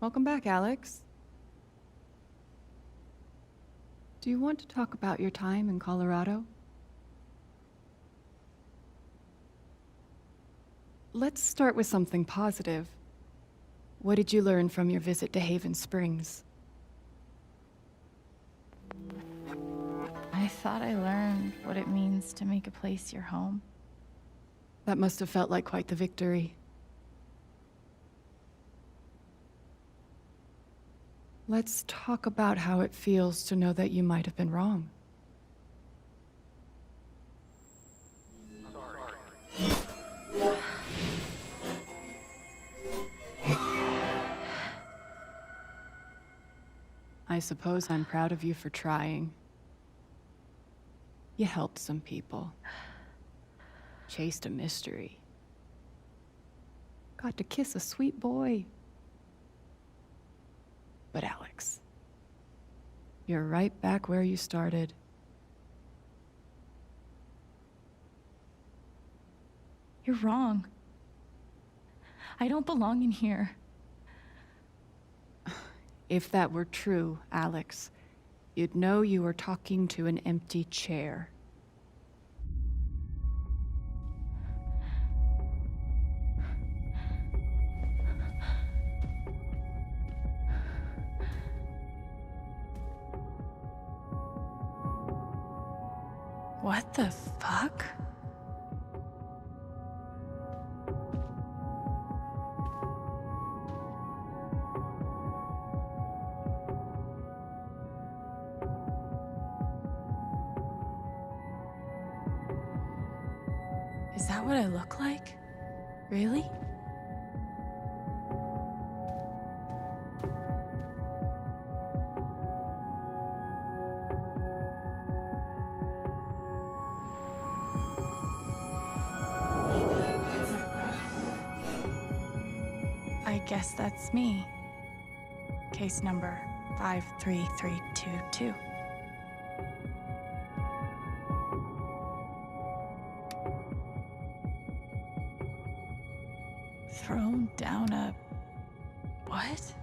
Welcome back, Alex. Do you want to talk about your time in Colorado? Let's start with something positive. What did you learn from your visit to Haven Springs? I thought I learned what it means to make a place your home. That must have felt like quite the victory. Let's talk about how it feels to know that you might have been wrong. I suppose I'm proud of you for trying. You helped some people. Chased a mystery. Got to kiss a sweet boy. But Alex, you're right back where you started. You're wrong. I don't belong in here. If that were true, Alex, you'd know you were talking to an empty chair. What the fuck? Is that what I look like? Really? I guess that's me. Case number 53322. Thrown down a... what?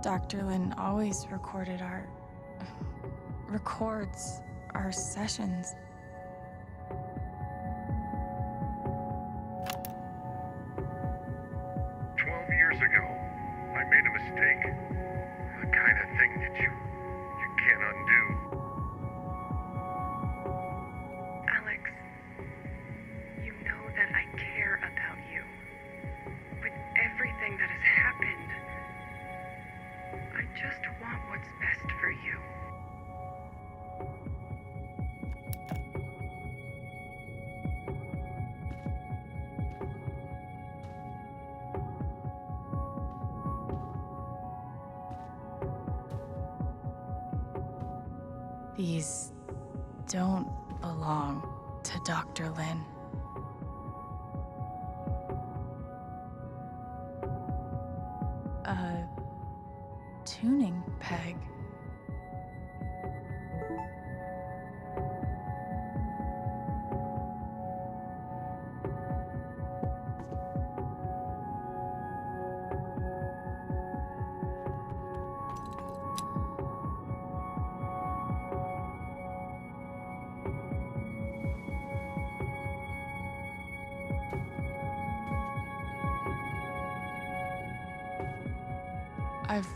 Dr. Lin always records our sessions. Years ago, I made a mistake. The kind of thing that you can't undo. Alex, you know that I care about you. With everything that has happened, I just want what's best for you. These don't belong to Dr. Lin. A tuning peg. I've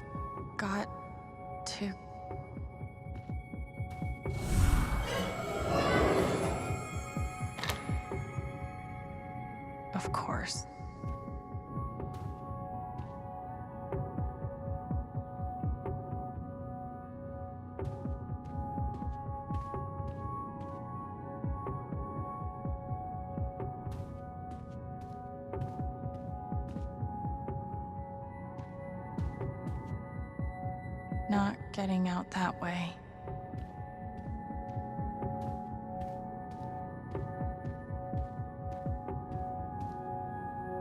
got to... Of course. Not getting out that way.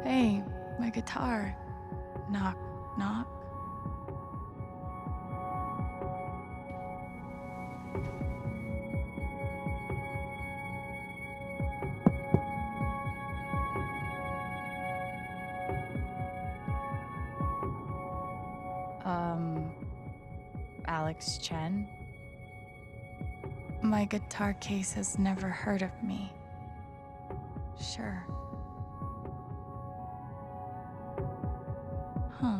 Hey, my guitar. Knock, knock. Alex Chen? My guitar case has never heard of me. Sure. Huh.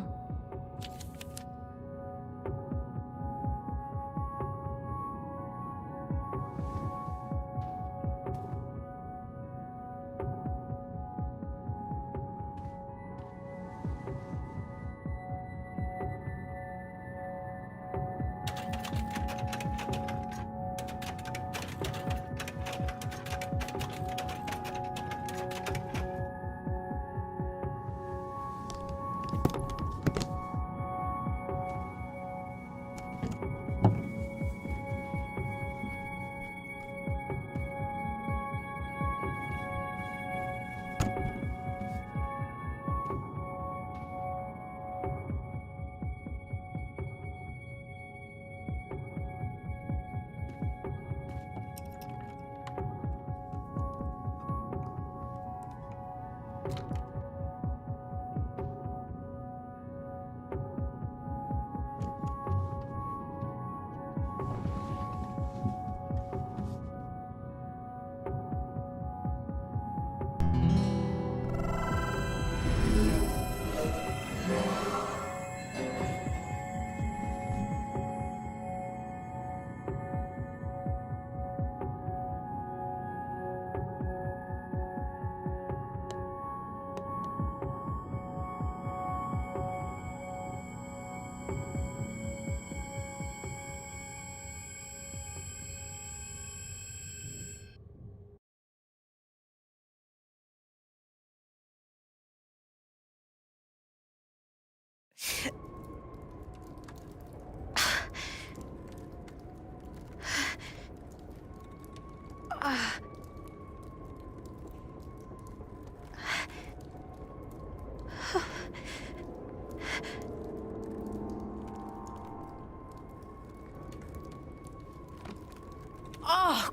Oh!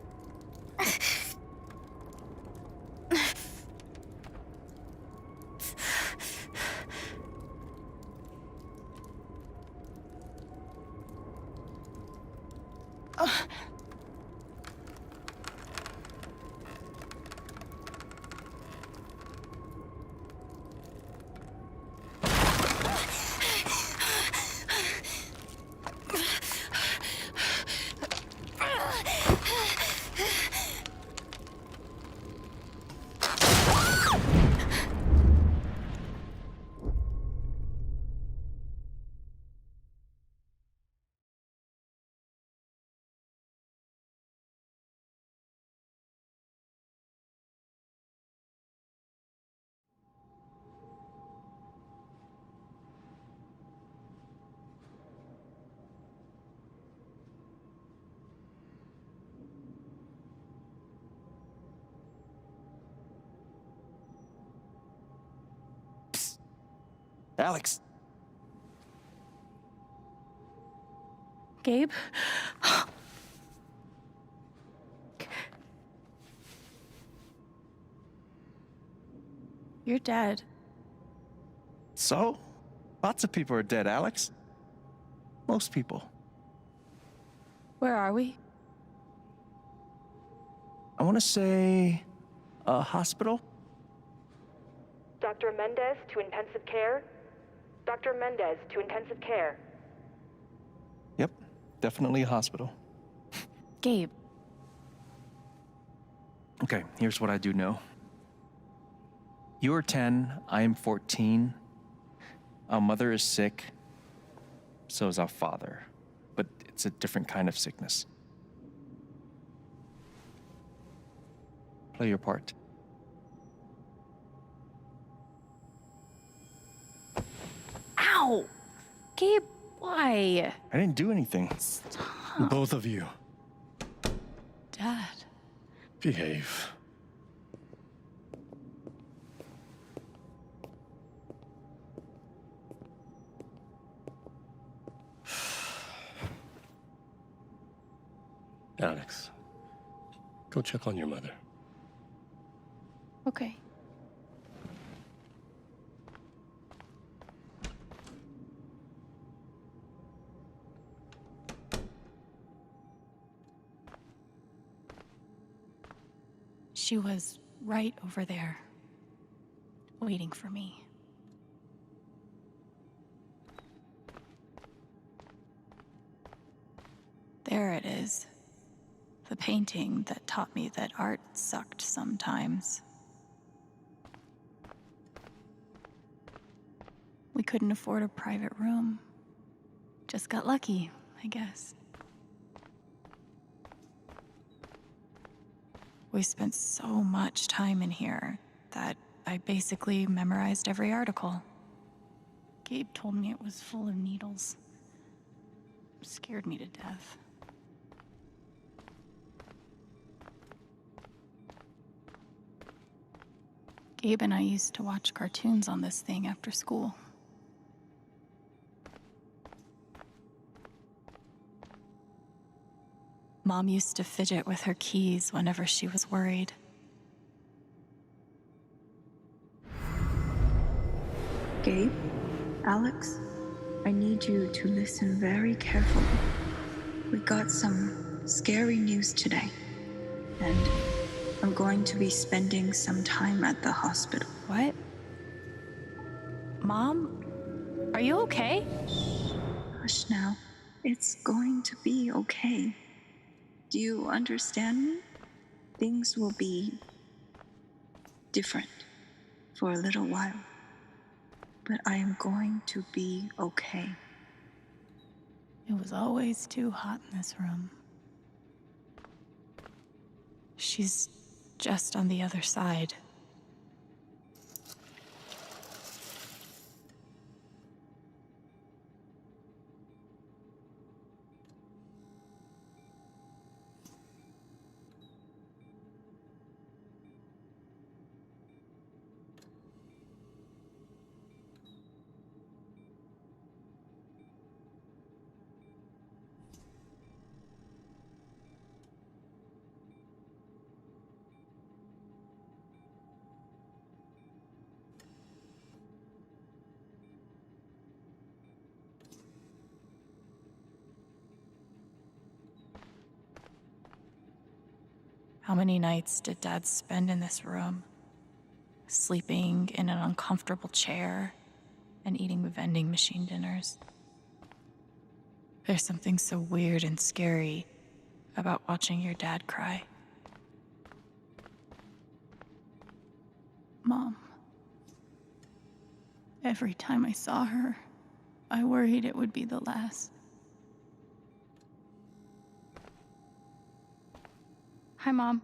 Alex! Gabe? You're dead. So? Lots of people are dead, Alex. Most people. Where are we? I want to say a hospital? Dr. Mendez to intensive care? Dr. Mendez to intensive care. Yep, definitely a hospital. Gabe. Okay, here's what I do know. You're 10, I am 14. Our mother is sick. So is our father. But it's a different kind of sickness. Play your part. Ow! Gabe, why? I didn't do anything. Stop. Both of you, Dad. behave. Alex, go check on your mother. Okay. She was right over there, waiting for me. There it is. The painting that taught me that art sucked sometimes. We couldn't afford a private room. Just got lucky, I guess. We spent so much time in here that I basically memorized every article. Gabe told me it was full of needles. Scared me to death. Gabe and I used to watch cartoons on this thing after school. Mom used to fidget with her keys whenever she was worried. Gabe, Alex, I need you to listen very carefully. We got some scary news today, and I'm going to be spending some time at the hospital. What? Mom? Are you okay? Hush now. It's going to be okay. Do you understand me? Things will be different for a little while, but I am going to be okay. It was always too hot in this room. She's just on the other side. How many nights did Dad spend in this room? Sleeping in an uncomfortable chair and eating vending machine dinners. There's something so weird and scary about watching your dad cry. Mom. Every time I saw her, I worried it would be the last. Hi, Mom.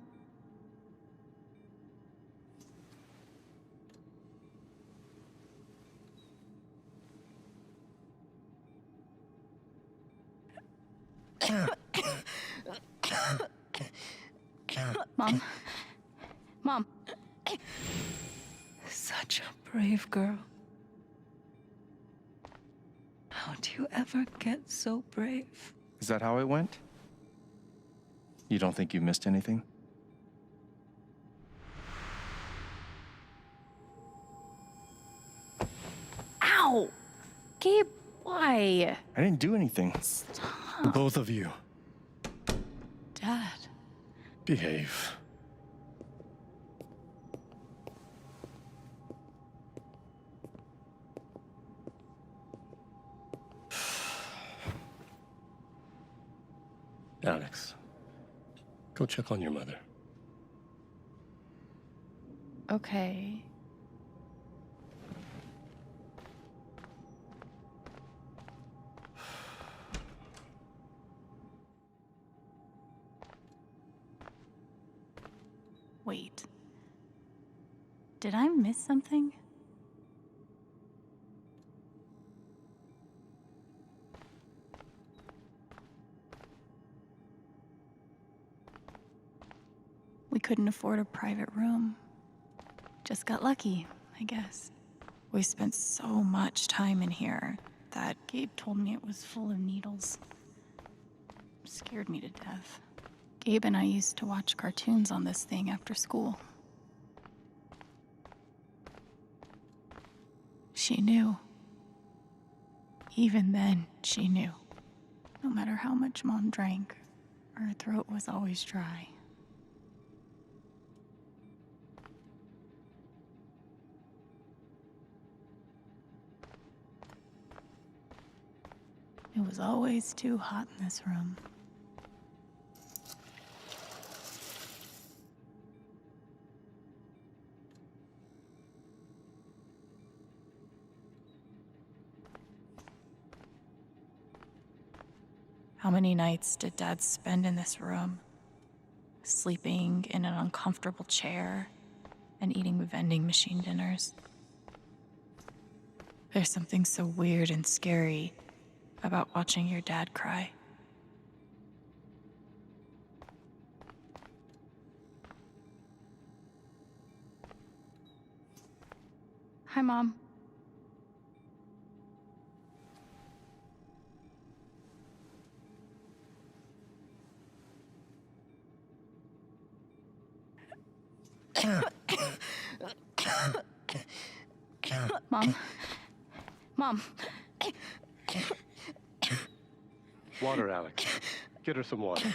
Mom. Mom. Such a brave girl. How do you ever get so brave? Is that how it went? You don't think you missed anything? Ow! Gabe, why? I didn't do anything. Stop. Both of you, Dad. behave. Alex, go check on your mother. Okay. Wait. Did I miss something? We couldn't afford a private room. Just got lucky, I guess. We spent so much time in here that Gabe told me it was full of needles. Scared me to death. Gabe and I used to watch cartoons on this thing after school. She knew. Even then, she knew. No matter how much Mom drank, her throat was always dry. It was always too hot in this room. How many nights did Dad spend in this room? Sleeping in an uncomfortable chair and eating vending machine dinners. There's something so weird and scary about watching your dad cry. Hi, Mom. Mom. Mom. Water, Alex. Get her some water.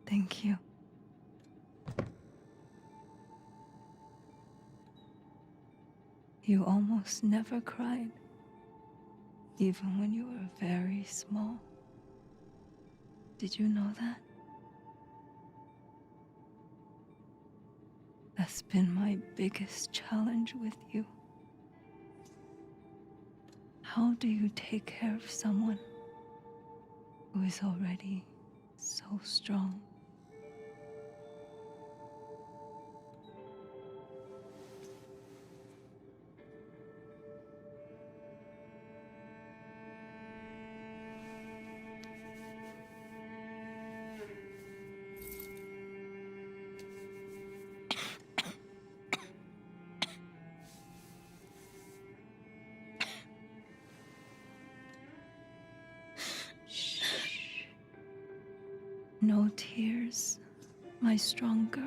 Thank you. You almost never cried, even when you were very small. Did you know that? That's been my biggest challenge with you. How do you take care of someone who is already so strong? No tears, my strong girl.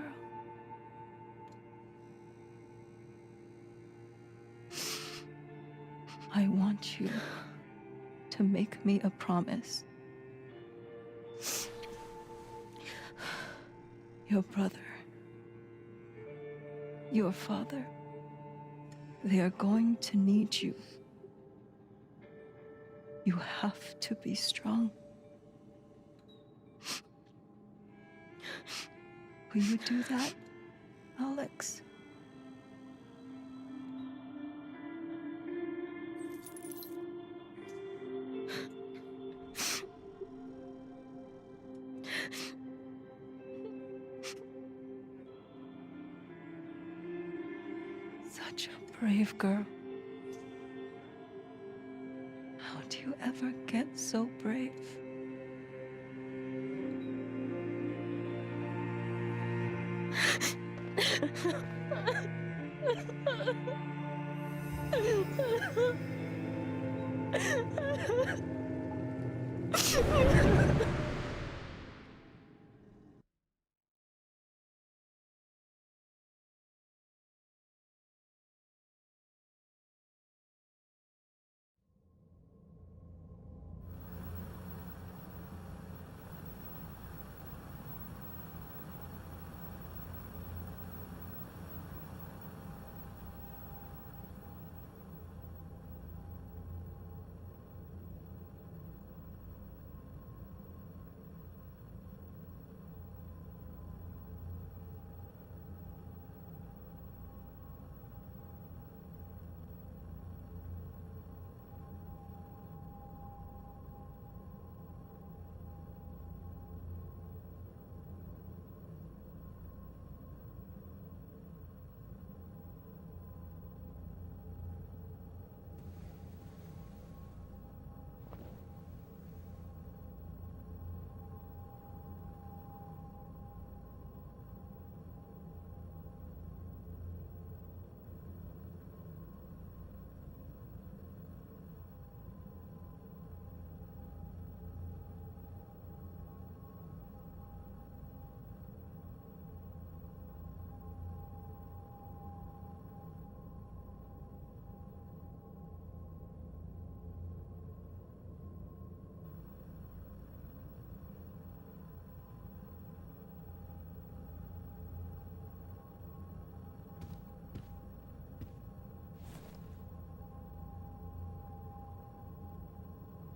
I want you to make me a promise. Your brother, your father, they are going to need you. You have to be strong. Will you do that, Alex? Such a brave girl. How do you ever get so brave?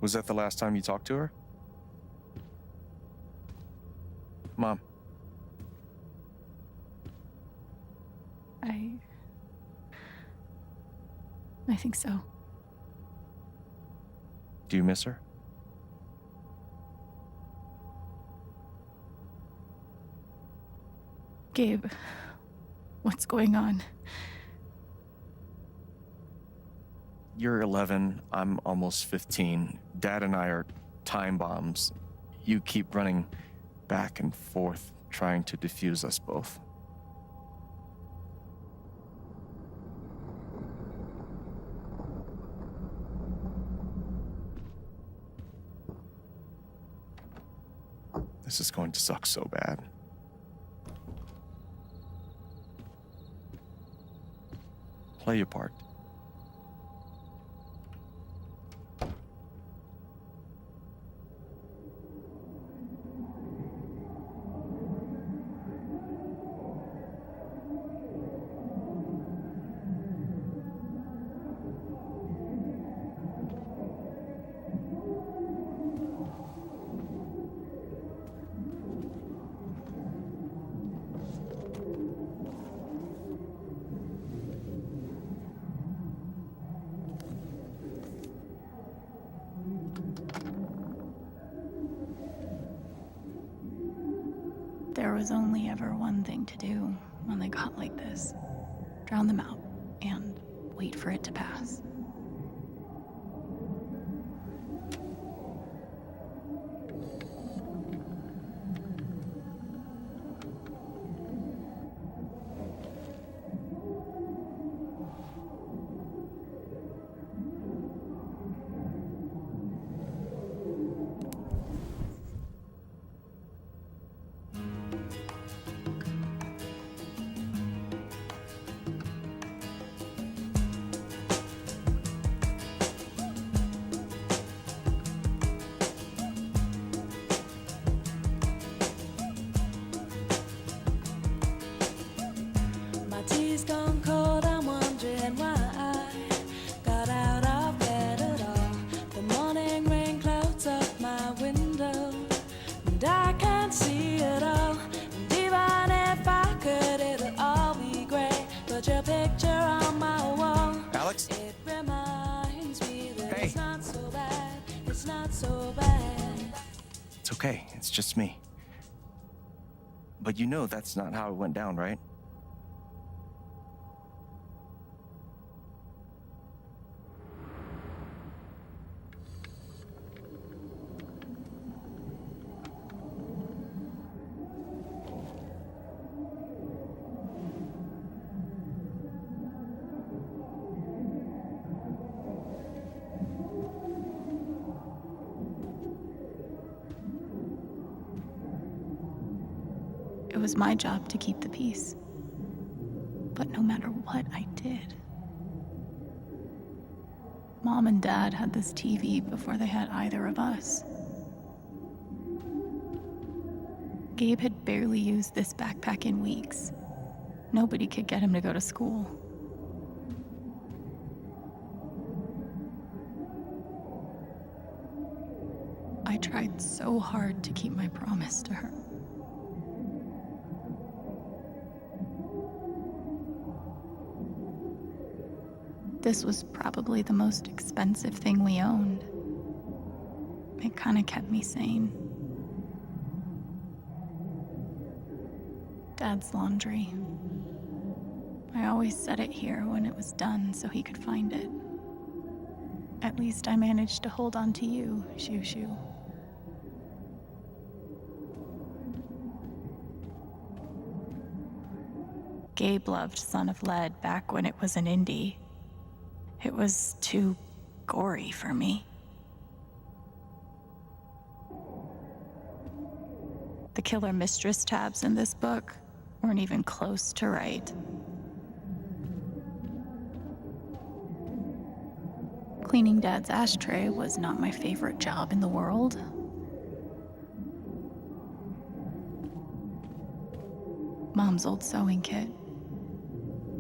Was that the last time you talked to her? Mom. I think so. Do you miss her? Gabe, what's going on? You're 11, I'm almost 15. Dad and I are time bombs. You keep running back and forth, trying to defuse us both. This is going to suck so bad. Play your part. There was only ever one thing to do when they got like this. Drown them out and wait for it to pass. My tea's gone cold, I'm wondering why I got out of bed at all. The morning rain clouds up my window, and I can't see it all. And even if I could, it'll all be great. But your picture on my wall, Alex? it reminds me that Hey. it's not so bad, it's not so bad. It's okay, it's just me. But you know that's not how it went down, right? It was my job to keep the peace. But no matter what I did, Mom and Dad had this TV before they had either of us. Gabe had barely used this backpack in weeks. Nobody could get him to go to school. I tried so hard to keep my promise to her. This was probably the most expensive thing we owned. It kind of kept me sane. Dad's laundry. I always set it here when it was done so he could find it. At least I managed to hold on to you, Shoo Shoo. Gabe loved Son of Lead back when it was an indie. It was too gory for me. The killer mistress tabs in this book weren't even close to right. Cleaning Dad's ashtray was not my favorite job in the world. Mom's old sewing kit.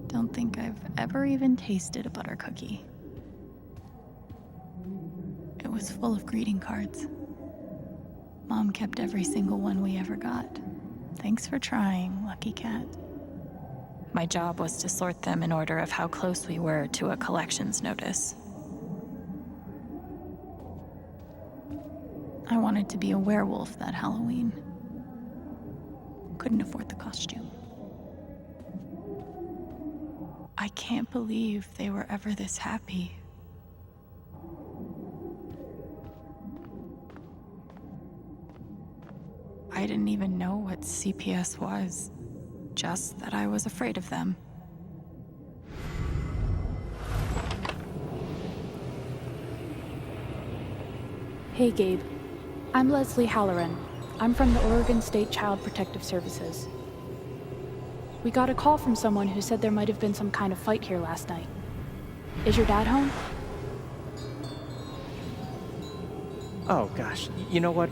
Don't think I've ever even tasted a butter cookie. It was full of greeting cards. Mom kept every single one we ever got. Thanks for trying, Lucky Cat. My job was to sort them in order of how close we were to a collections notice. I wanted to be a werewolf that Halloween. Couldn't afford the costume. I can't believe they were ever this happy. I didn't even know what CPS was, just that I was afraid of them. Hey, Gabe. I'm Leslie Halloran. I'm from the Oregon State Child Protective Services. We got a call from someone who said there might have been some kind of fight here last night. Is your dad home? Oh, gosh. You know what?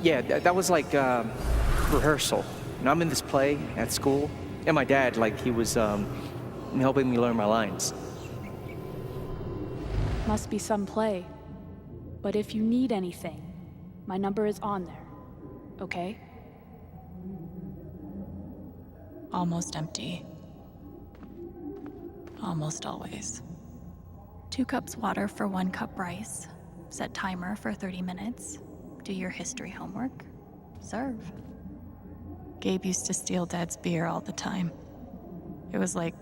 That was like rehearsal. And I'm in this play at school, and my dad, he was helping me learn my lines. Must be some play. But if you need anything, my number is on there. Okay? Almost empty. Almost always. 2 cups water for 1 cup rice. Set timer for 30 minutes. Do your history homework. Serve. Gabe used to steal Dad's beer all the time. It was like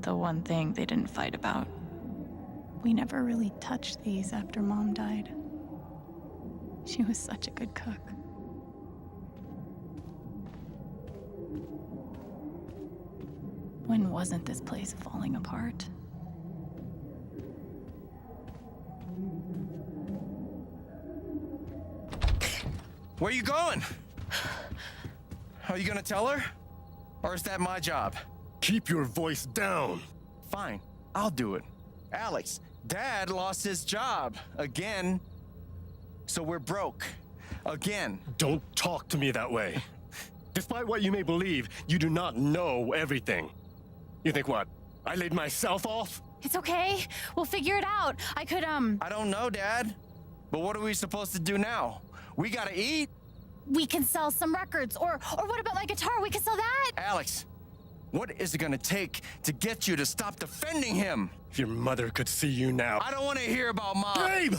the one thing they didn't fight about. We never really touched these after Mom died. She was such a good cook. When wasn't this place falling apart? Where are you going? Are you gonna tell her? Or is that my job? Keep your voice down. Fine, I'll do it. Alex, Dad lost his job again. So we're broke. Again. Don't talk to me that way. Despite what you may believe, you do not know everything. You think what? I laid myself off? It's okay. We'll figure it out. I don't know, Dad. But what are we supposed to do now? We gotta eat. We can sell some records. Or what about my guitar? We can sell that. Alex, what is it gonna take to get you to stop defending him? If your mother could see you now. I don't want to hear about Mom. Babe!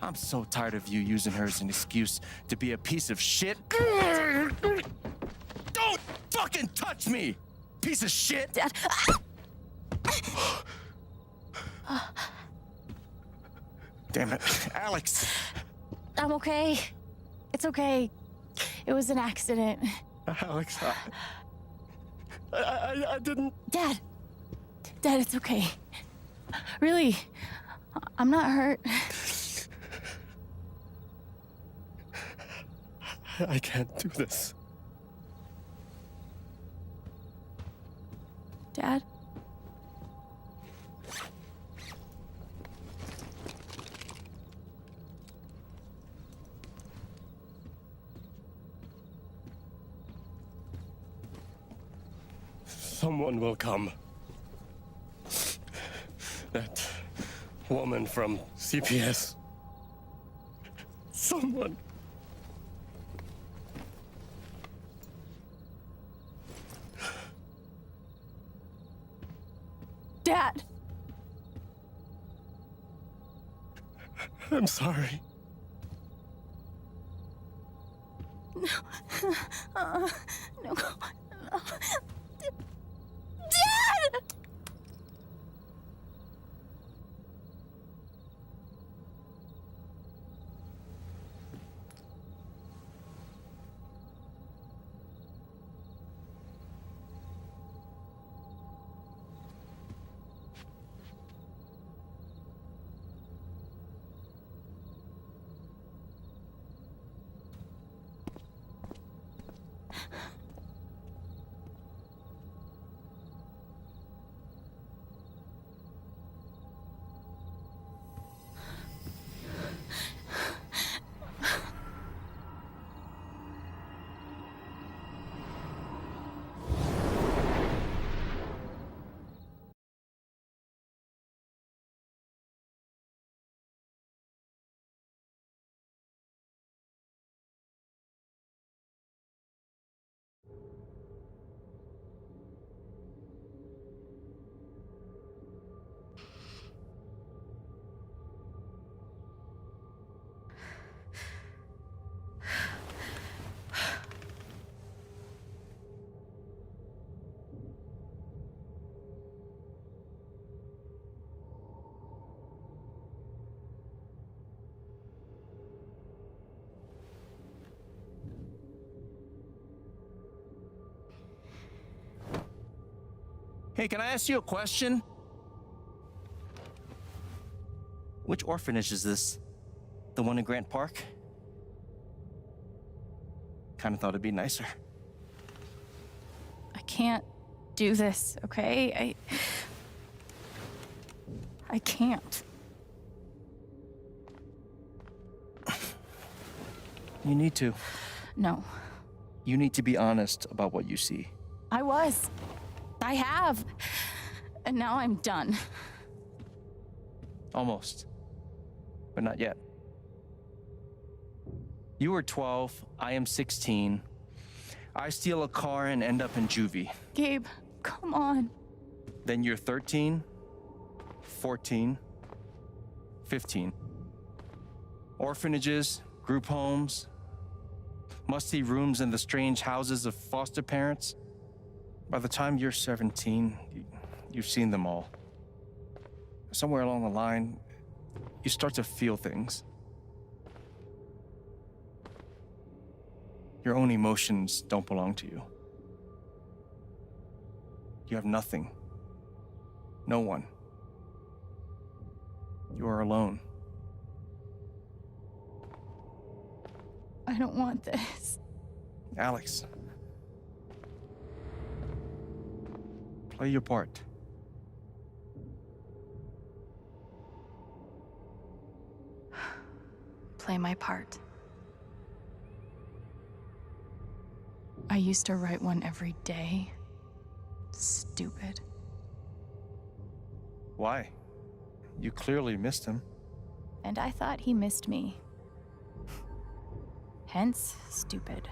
I'm so tired of you using her as an excuse to be a piece of shit. Don't fucking touch me, piece of shit! Dad. Damn it, Alex. I'm okay. It's okay. It was an accident. Alex, I didn't... Dad, it's okay. Really, I'm not hurt. I can't do this. Dad? Someone will come. That woman from CPS. Someone. Dad! I'm sorry. No. No. Dad! Hey, can I ask you a question? Which orphanage is this? The one in Grant Park? Kind of thought it'd be nicer. I can't do this, okay? I can't. You need to. No. You need to be honest about what you see. I was. I have. And now I'm done. Almost. But not yet. You were 12, I am 16. I steal a car and end up in juvie. Gabe, come on. Then you're 13, 14, 15. Orphanages, group homes, musty rooms in the strange houses of foster parents. By the time you're 17, you've seen them all. Somewhere along the line, you start to feel things. Your own emotions don't belong to you. You have nothing. No one. You are alone. I don't want this. Alex. Play your part. Play my part. I used to write one every day. Stupid. Why? You clearly missed him. And I thought he missed me. Hence, stupid.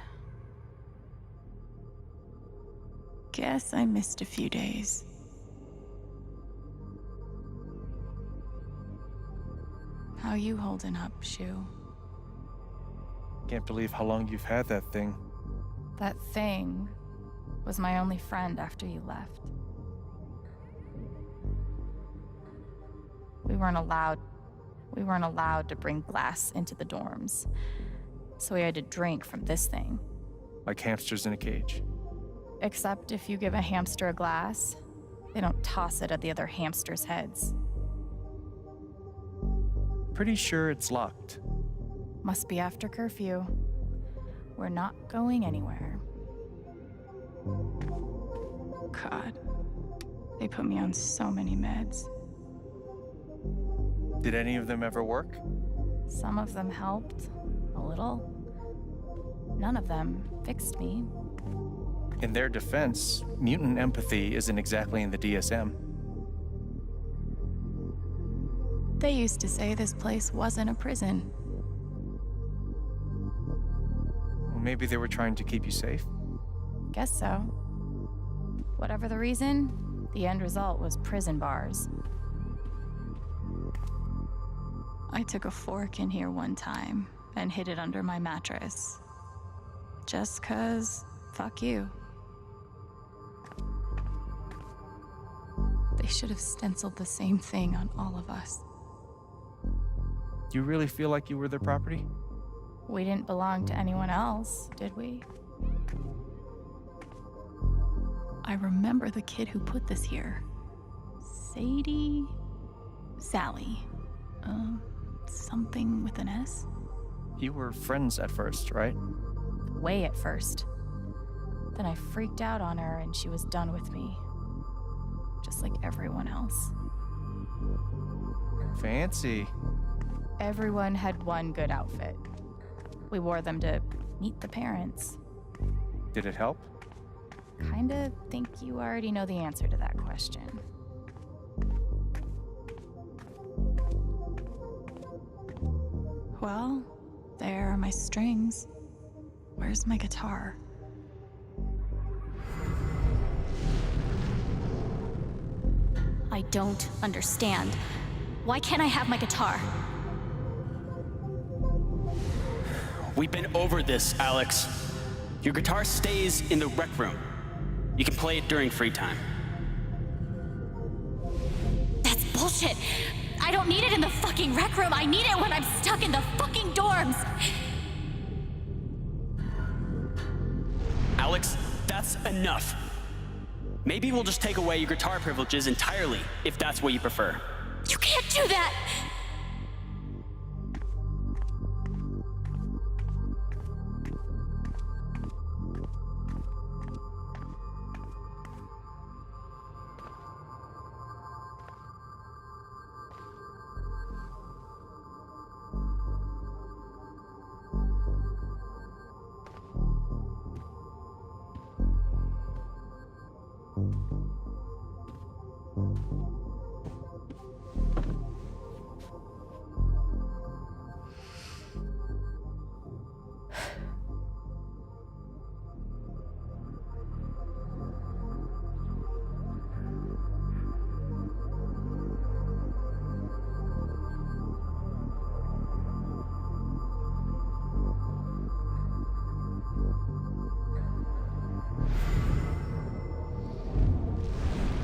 Guess I missed a few days. How you holding up, Shu? Can't believe how long you've had that thing. That thing was my only friend after you left. We weren't allowed to bring glass into the dorms. So we had to drink from this thing. Like hamsters in a cage. Except if you give a hamster a glass, they don't toss it at the other hamsters' heads. Pretty sure it's locked. Must be after curfew. We're not going anywhere. God, they put me on so many meds. Did any of them ever work? Some of them helped, a little. None of them fixed me. In their defense, mutant empathy isn't exactly in the DSM. They used to say this place wasn't a prison. Well, maybe they were trying to keep you safe. Guess so. Whatever the reason, the end result was prison bars. I took a fork in here one time and hid it under my mattress. Just 'cause, fuck you. They should have stenciled the same thing on all of us. You really feel like you were their property? We didn't belong to anyone else, did we? I remember the kid who put this here. Sally. Something with an S? You were friends at first, right? Way at first. Then I freaked out on her and she was done with me. Just like everyone else. Fancy. Everyone had one good outfit. We wore them to meet the parents. Did it help? Kinda think you already know the answer to that question. Well, there are my strings. Where's my guitar? I don't understand. Why can't I have my guitar? We've been over this, Alex. Your guitar stays in the rec room. You can play it during free time. That's bullshit. I don't need it in the fucking rec room. I need it when I'm stuck in the fucking dorms. Alex, that's enough. Maybe we'll just take away your guitar privileges entirely, if that's what you prefer. You can't do that!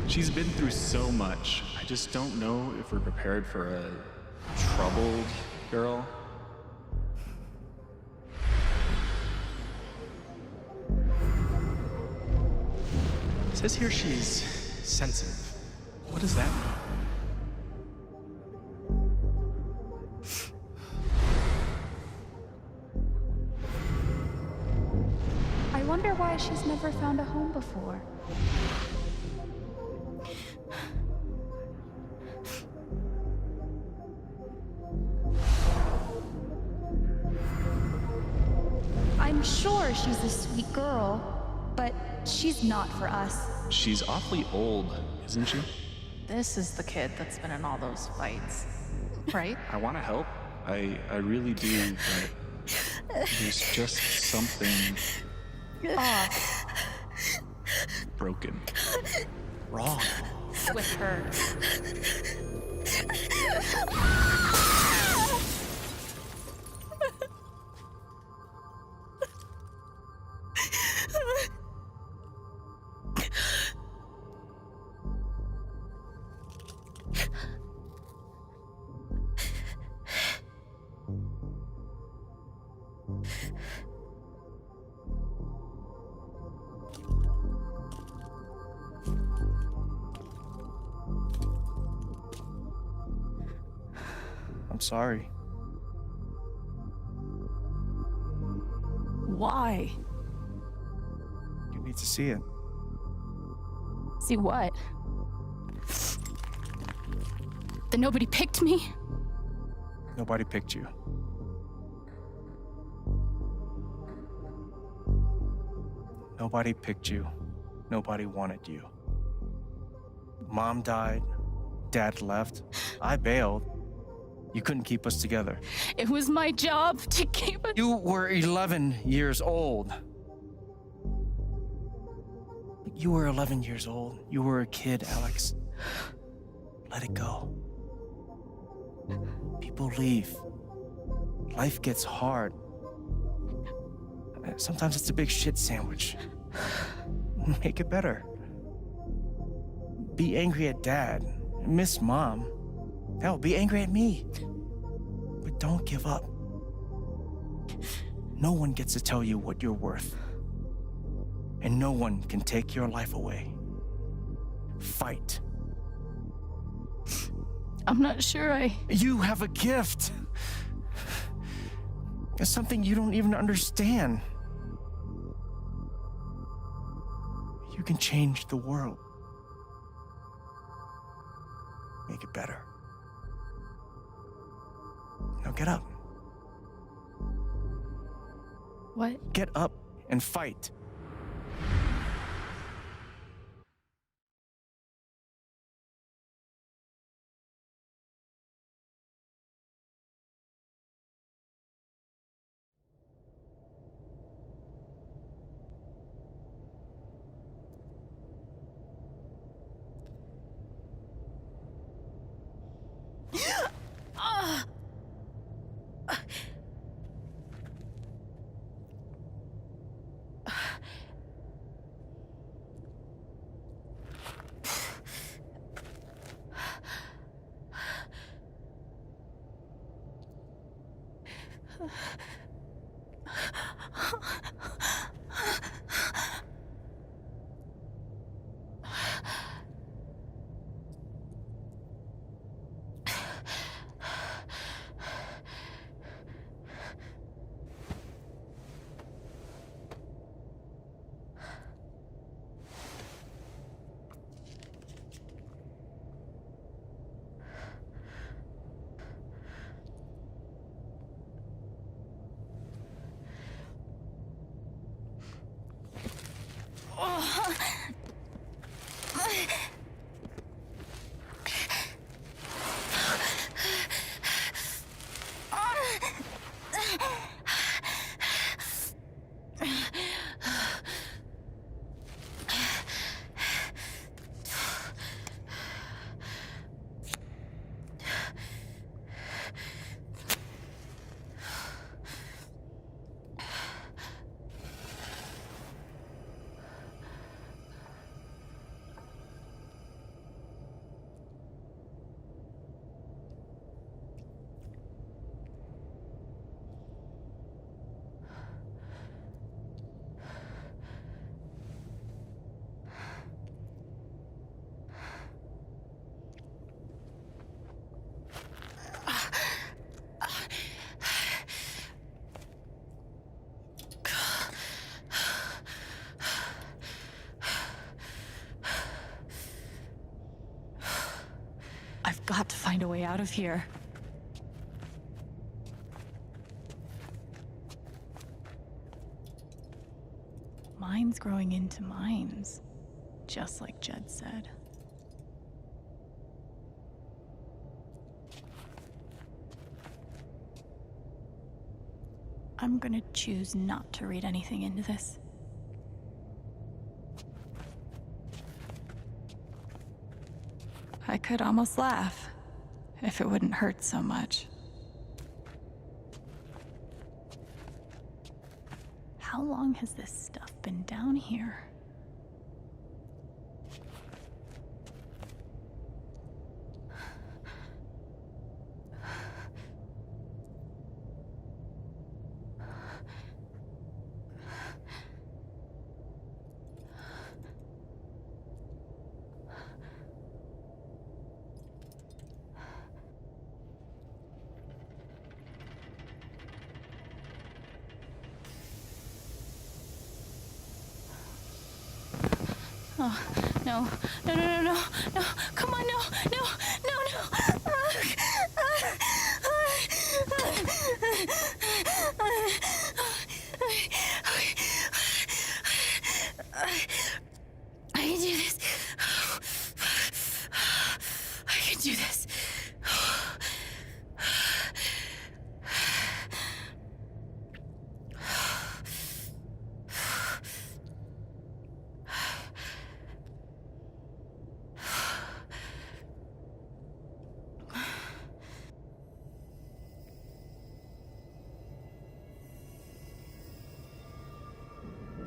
She's been through so much. I just don't know if we're prepared for a troubled girl. It says here she's sensitive. What does that mean? I wonder why she's never found a home before. I'm sure she's a sweet girl, but she's not for us. She's awfully old, isn't she? This is the kid that's been in all those fights, right? I want to help. I really do, but there's just something Off. broken. Wrong. With her. I'm sorry. Why? You need to see it. See what? That nobody picked me? Nobody picked you. Nobody picked you. Nobody wanted you. Mom died. Dad left. I bailed. You couldn't keep us together. It was my job to keep it. You were 11 years old. You were 11 years old. You were a kid, Alex. Let it go. People leave. Life gets hard. Sometimes it's a big shit sandwich. Make it better. Be angry at Dad. Miss Mom. Hell, be angry at me. But don't give up. No one gets to tell you what you're worth. And no one can take your life away. Fight. I'm not sure You have a gift. It's something you don't even understand. You can change the world. Make it better. Now get up. What? Get up and fight. got to find a way out of here. Mines growing into mines, just like Jed said. I'm gonna choose not to read anything into this. I could almost laugh, if it wouldn't hurt so much. How long has this stuff been down here? Oh, no, no, no, no, no, no, come on, no, no, no, no. I can do this. I can do this.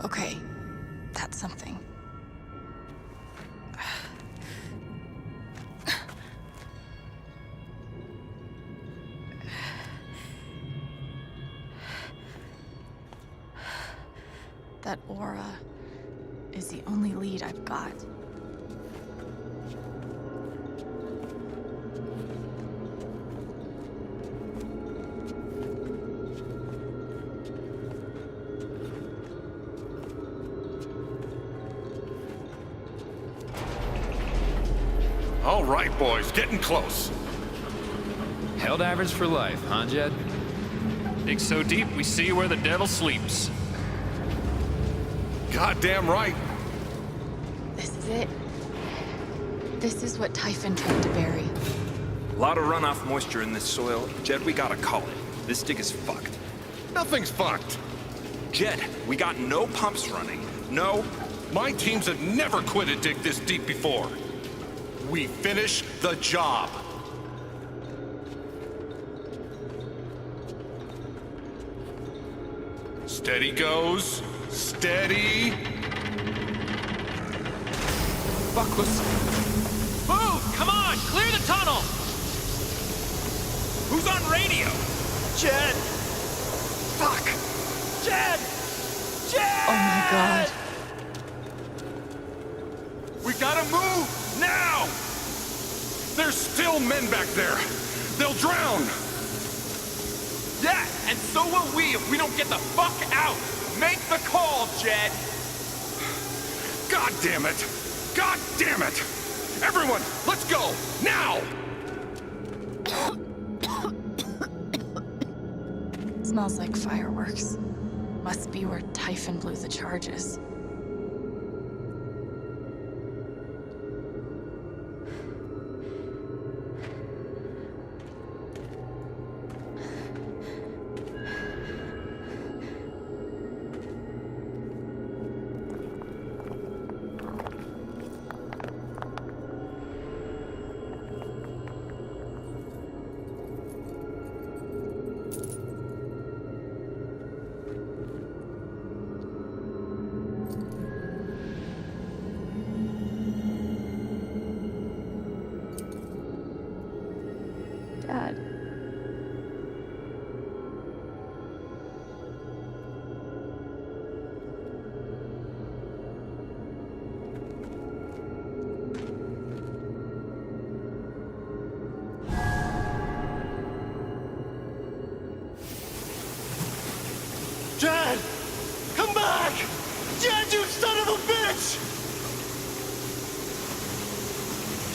Okay, that's something. That aura is the only lead I've got. All right, boys, getting close. Held average for life, huh, Jed? Dig so deep, we see where the devil sleeps. Goddamn right. This is it. This is what Typhon tried to bury. A lot of runoff moisture in this soil. Jed, we gotta call it. This dig is fucked. Nothing's fucked. Jed, we got no pumps running. No. My teams have never quit a dig this deep before. We finish the job. Steady goes. Steady. Fuck, listen. Move! Come on! Clear the tunnel! Who's on radio? Jed! Fuck! Jed! Jed! Oh my god. We gotta move now! There's still men back there. They'll drown. Yeah, and so will we if we don't get the fuck out! Make the call, Jed! God damn it! God damn it! Everyone, let's go! Now! Smells like fireworks. Must be where Typhon blew the charges. Dad. Jed! Come back! Jed, you son of a bitch!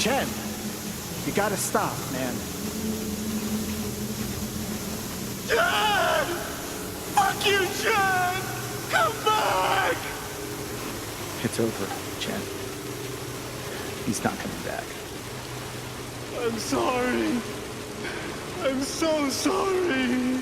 Jed! You gotta stop, man. Chad! Fuck you, Chad! Come back! It's over, Chad. He's not coming back. I'm sorry. I'm so sorry.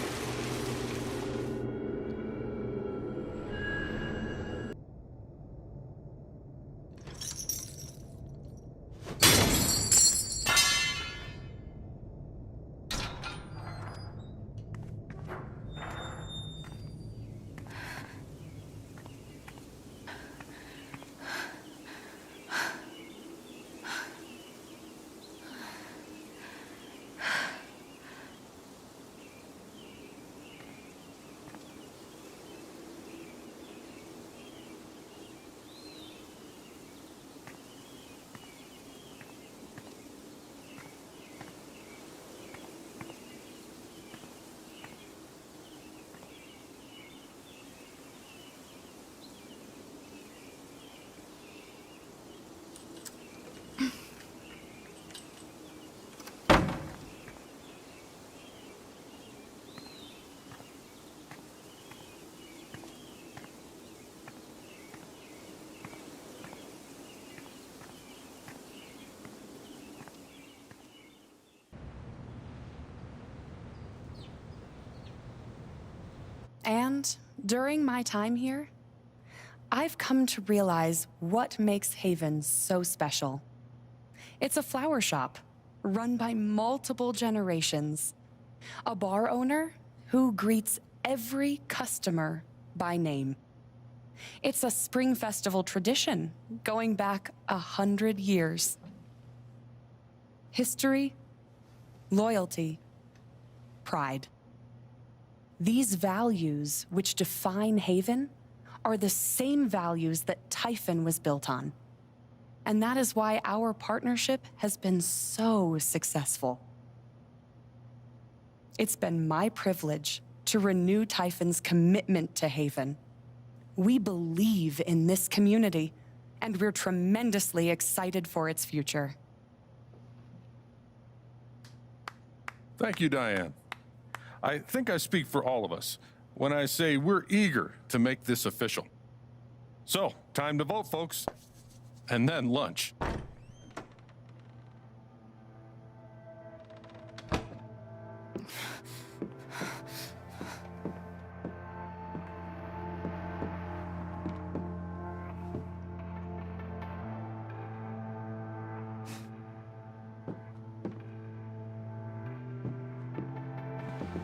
And during my time here, I've come to realize what makes Haven so special. It's a flower shop run by multiple generations, a bar owner who greets every customer by name. It's a spring festival tradition going back 100 years. History, loyalty, pride. These values which define Haven are the same values that Typhon was built on. And that is why our partnership has been so successful. It's been my privilege to renew Typhon's commitment to Haven. We believe in this community, and we're tremendously excited for its future. Thank you, Diane. I think I speak for all of us when I say we're eager to make this official. So, time to vote, folks. And then lunch.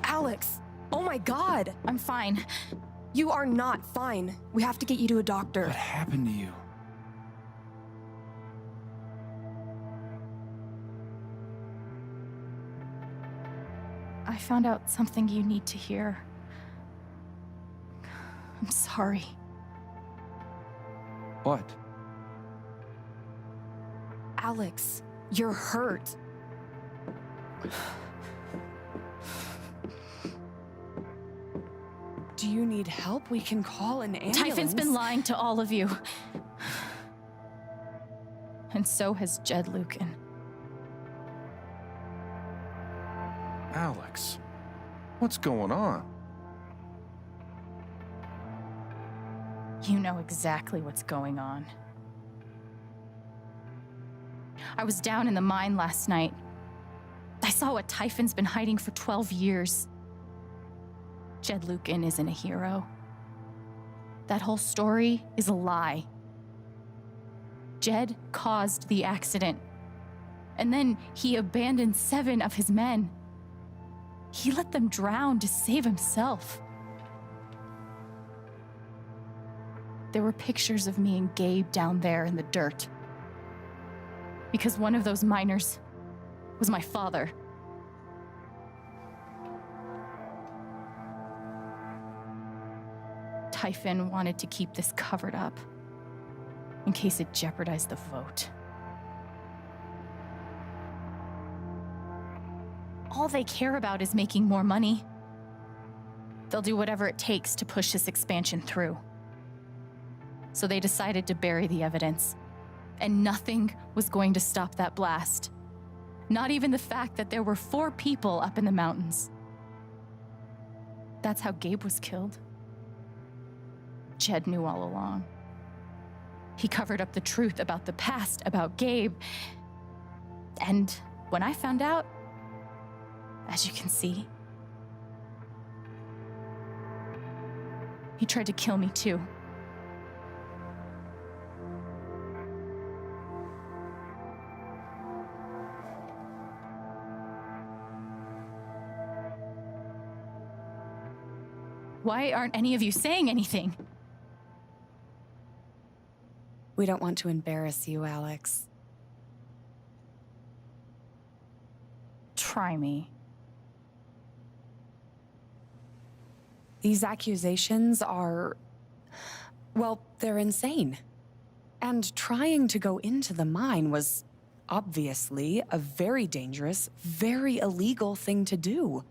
Alex! Oh my God! I'm fine. You are not fine. We have to get you to a doctor. What happened to you? I found out something you need to hear. I'm sorry. What? Alex, you're hurt. Do you need help? We can call an ambulance. Typhon's been lying to all of you. And so has Jed Lucan. Alex, what's going on? You know exactly what's going on. I was down in the mine last night. I saw what Typhon's been hiding for 12 years. Jed Lucan isn't a hero. That whole story is a lie. Jed caused the accident. And then he abandoned 7 of his men. He let them drown to save himself. There were pictures of me and Gabe down there in the dirt. Because one of those miners was my father. Typhon wanted to keep this covered up in case it jeopardized the vote. All they care about is making more money. They'll do whatever it takes to push this expansion through. So they decided to bury the evidence, and nothing was going to stop that blast. Not even the fact that there were 4 people up in the mountains. That's how Gabe was killed. Jed knew all along. He covered up the truth about the past, about Gabe. And when I found out, as you can see, he tried to kill me too. Why aren't any of you saying anything? We don't want to embarrass you, Alex. Try me. These accusations are, well, they're insane. And trying to go into the mine was obviously a very dangerous, very illegal thing to do.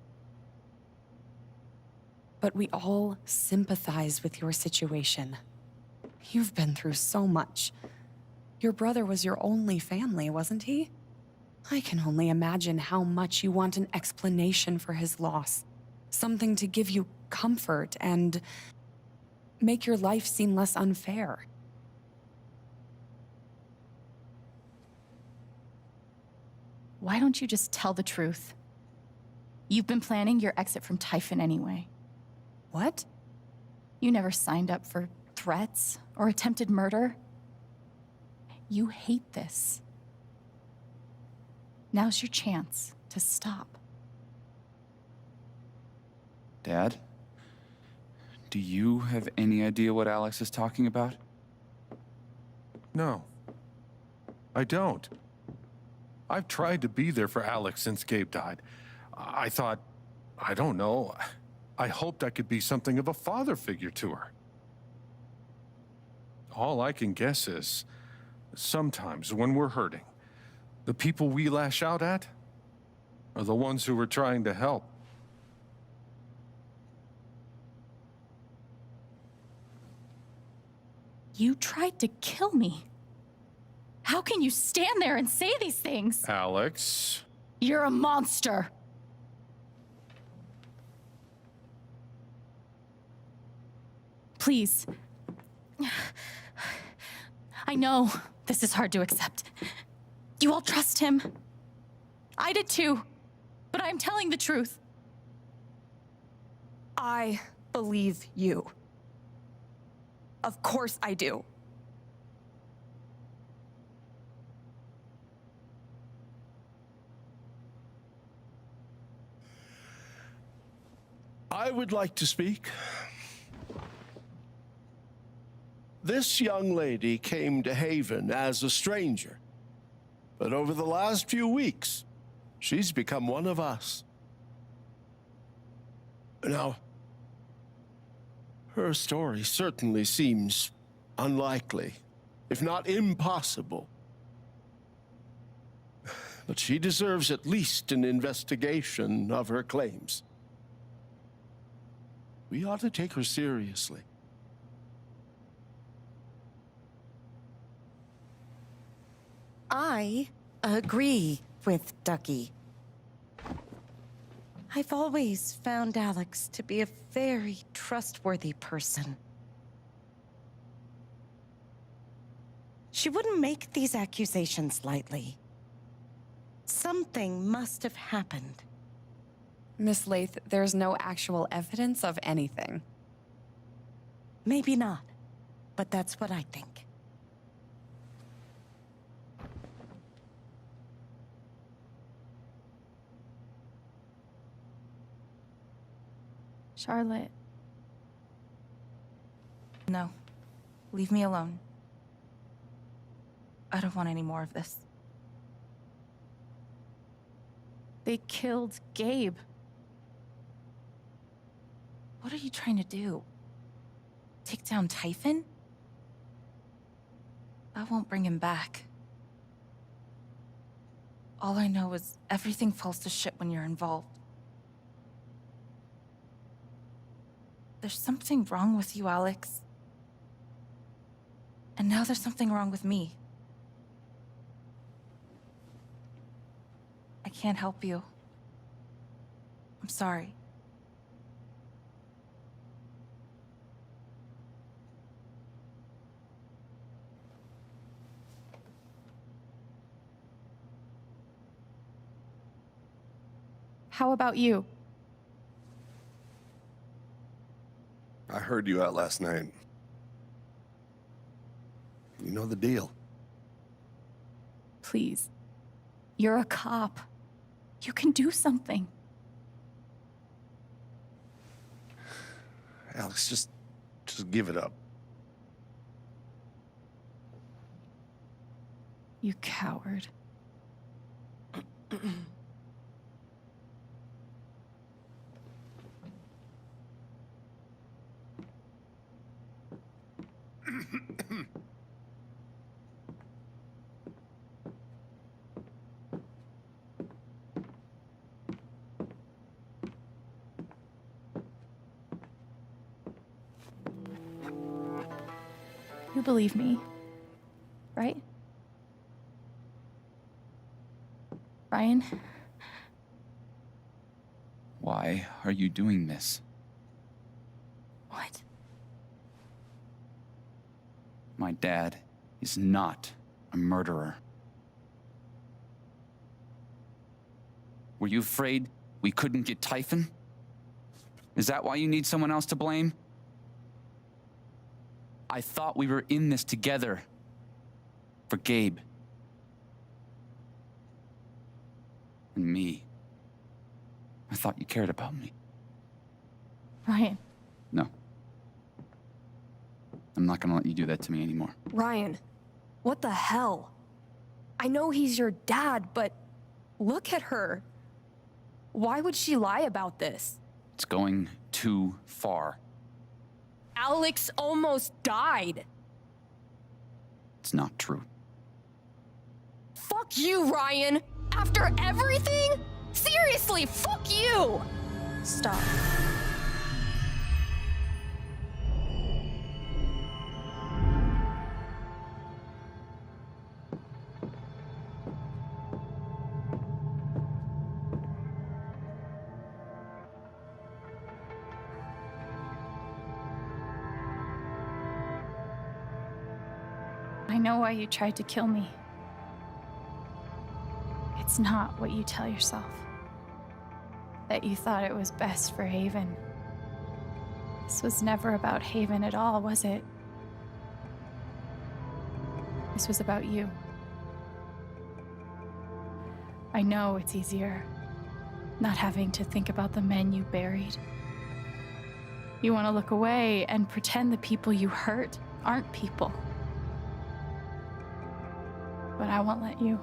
But we all sympathize with your situation. You've been through so much. Your brother was your only family, wasn't he? I can only imagine how much you want an explanation for his loss. Something to give you comfort and make your life seem less unfair. Why don't you just tell the truth? You've been planning your exit from Typhon anyway. What? You never signed up for threats or attempted murder. You hate this. Now's your chance to stop. Dad? Do you have any idea what Alex is talking about? No. I don't. I've tried to be there for Alex since Gabe died. I thought, I don't know, I hoped I could be something of a father figure to her. All I can guess is, sometimes when we're hurting, the people we lash out at are the ones who we're trying to help. You tried to kill me. How can you stand there and say these things? Alex. You're a monster. Please. I know this is hard to accept. You all trust him. I did too, but I'm telling the truth. I believe you. Of course I do. I would like to speak. This young lady came to Haven as a stranger, but over the last few weeks, she's become one of us. Now, her story certainly seems unlikely, if not impossible. But she deserves at least an investigation of her claims. We ought to take her seriously. I agree with Ducky. I've always found Alex to be a very trustworthy person. She wouldn't make these accusations lightly. Something must have happened. Miss Lath, there's no actual evidence of anything. Maybe not, but that's what I think. Charlotte. No. Leave me alone. I don't want any more of this. They killed Gabe. What are you trying to do? Take down Typhon? I won't bring him back. All I know is everything falls to shit when you're involved. There's something wrong with you, Alex. And now there's something wrong with me. can't help you. I'm sorry. How about you? I heard you out last night. You know the deal. Please. You're a cop. You can do something. Alex, just give it up. You coward. You believe me, right? Ryan? Why are you doing this? What? My dad is not a murderer. Were you afraid we couldn't get Typhon? Is that why you need someone else to blame? I thought we were in this together. For Gabe. And me. I thought you cared about me. Ryan. No. I'm not gonna let you do that to me anymore. Ryan, what the hell? I know he's your dad, but look at her. Why would she lie about this? It's going too far. Alex almost died. It's not true. Fuck you, Ryan! After everything? Seriously, fuck you! Stop. I know why you tried to kill me. It's not what you tell yourself. That you thought it was best for Haven. This was never about Haven at all, was it? This was about you. I know it's easier not having to think about the men you buried. You want to look away and pretend the people you hurt aren't people. But I won't let you.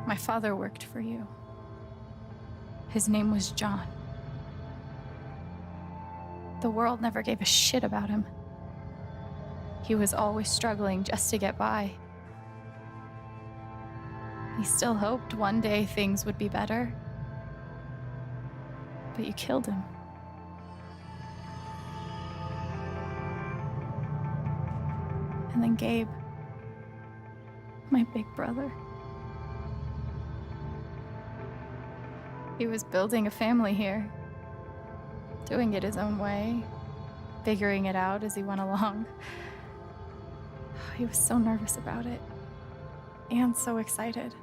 My father worked for you. His name was John. The world never gave a shit about him. He was always struggling just to get by. He still hoped one day things would be better. But you killed him. And then Gabe, my big brother. He was building a family here, doing it his own way, figuring it out as he went along. He was so nervous about it, and so excited.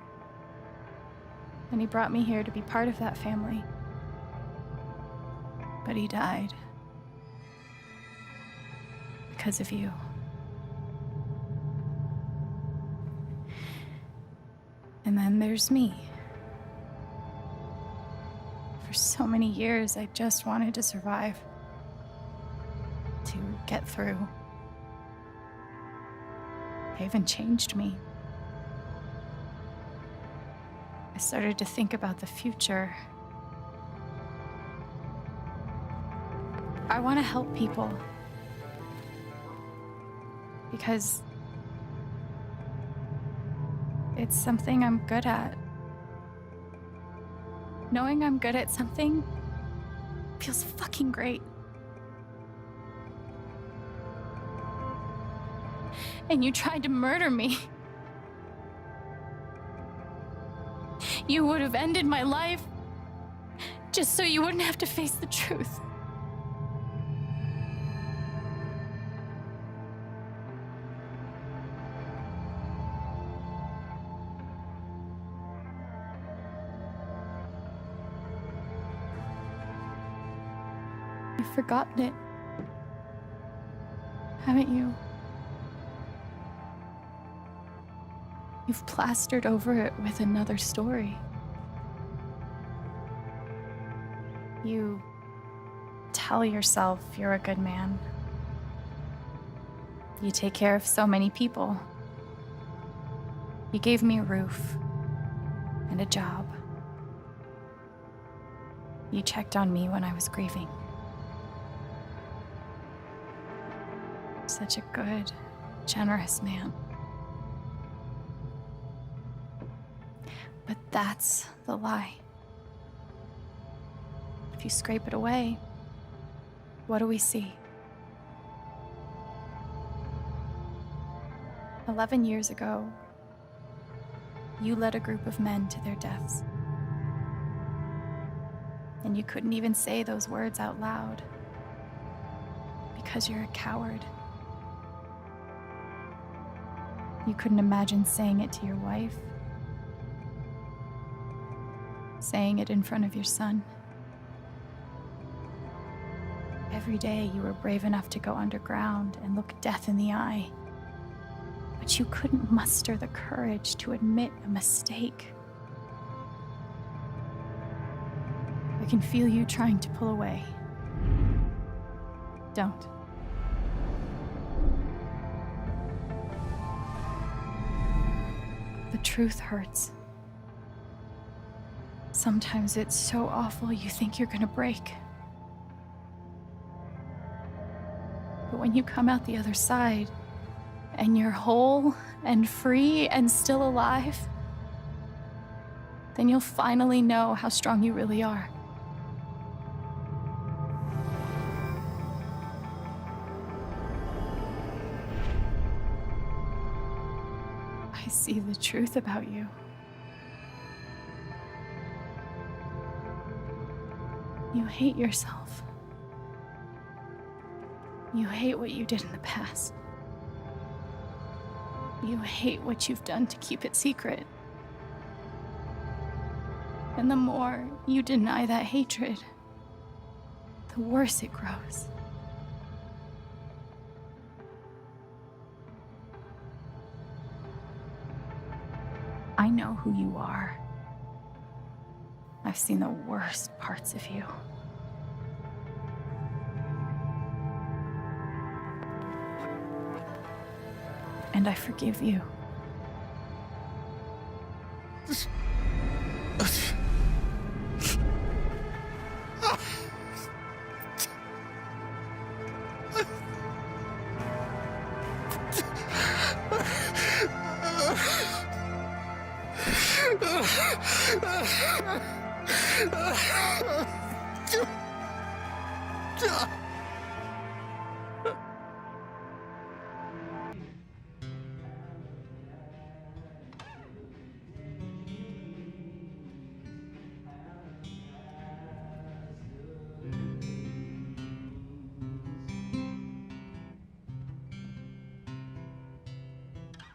And he brought me here to be part of that family. But he died. Because of you. And then there's me. For so many years, I just wanted to survive. To get through. Haven changed me. I started to think about the future. I want to help people. Because it's something I'm good at. Knowing I'm good at something feels fucking great. And you tried to murder me. You would have ended my life just so you wouldn't have to face the truth. You've forgotten it, haven't you? You've plastered over it with another story. You tell yourself you're a good man. You take care of so many people. You gave me a roof and a job. You checked on me when I was grieving. Such a good, generous man. But that's the lie. If you scrape it away, what do we see? 11 years ago, you led a group of men to their deaths. And you couldn't even say those words out loud because you're a coward. You couldn't imagine saying it to your wife, saying it in front of your son. Every day you were brave enough to go underground and look death in the eye, but you couldn't muster the courage to admit a mistake. I can feel you trying to pull away. Don't. The truth hurts. Sometimes it's so awful you think you're gonna break. But when you come out the other side, and you're whole and free and still alive, then you'll finally know how strong you really are. I see the truth about you. You hate yourself. You hate what you did in the past. You hate what you've done to keep it secret. And the more you deny that hatred, the worse it grows. I know who you are. I've seen the worst parts of you. And I forgive you.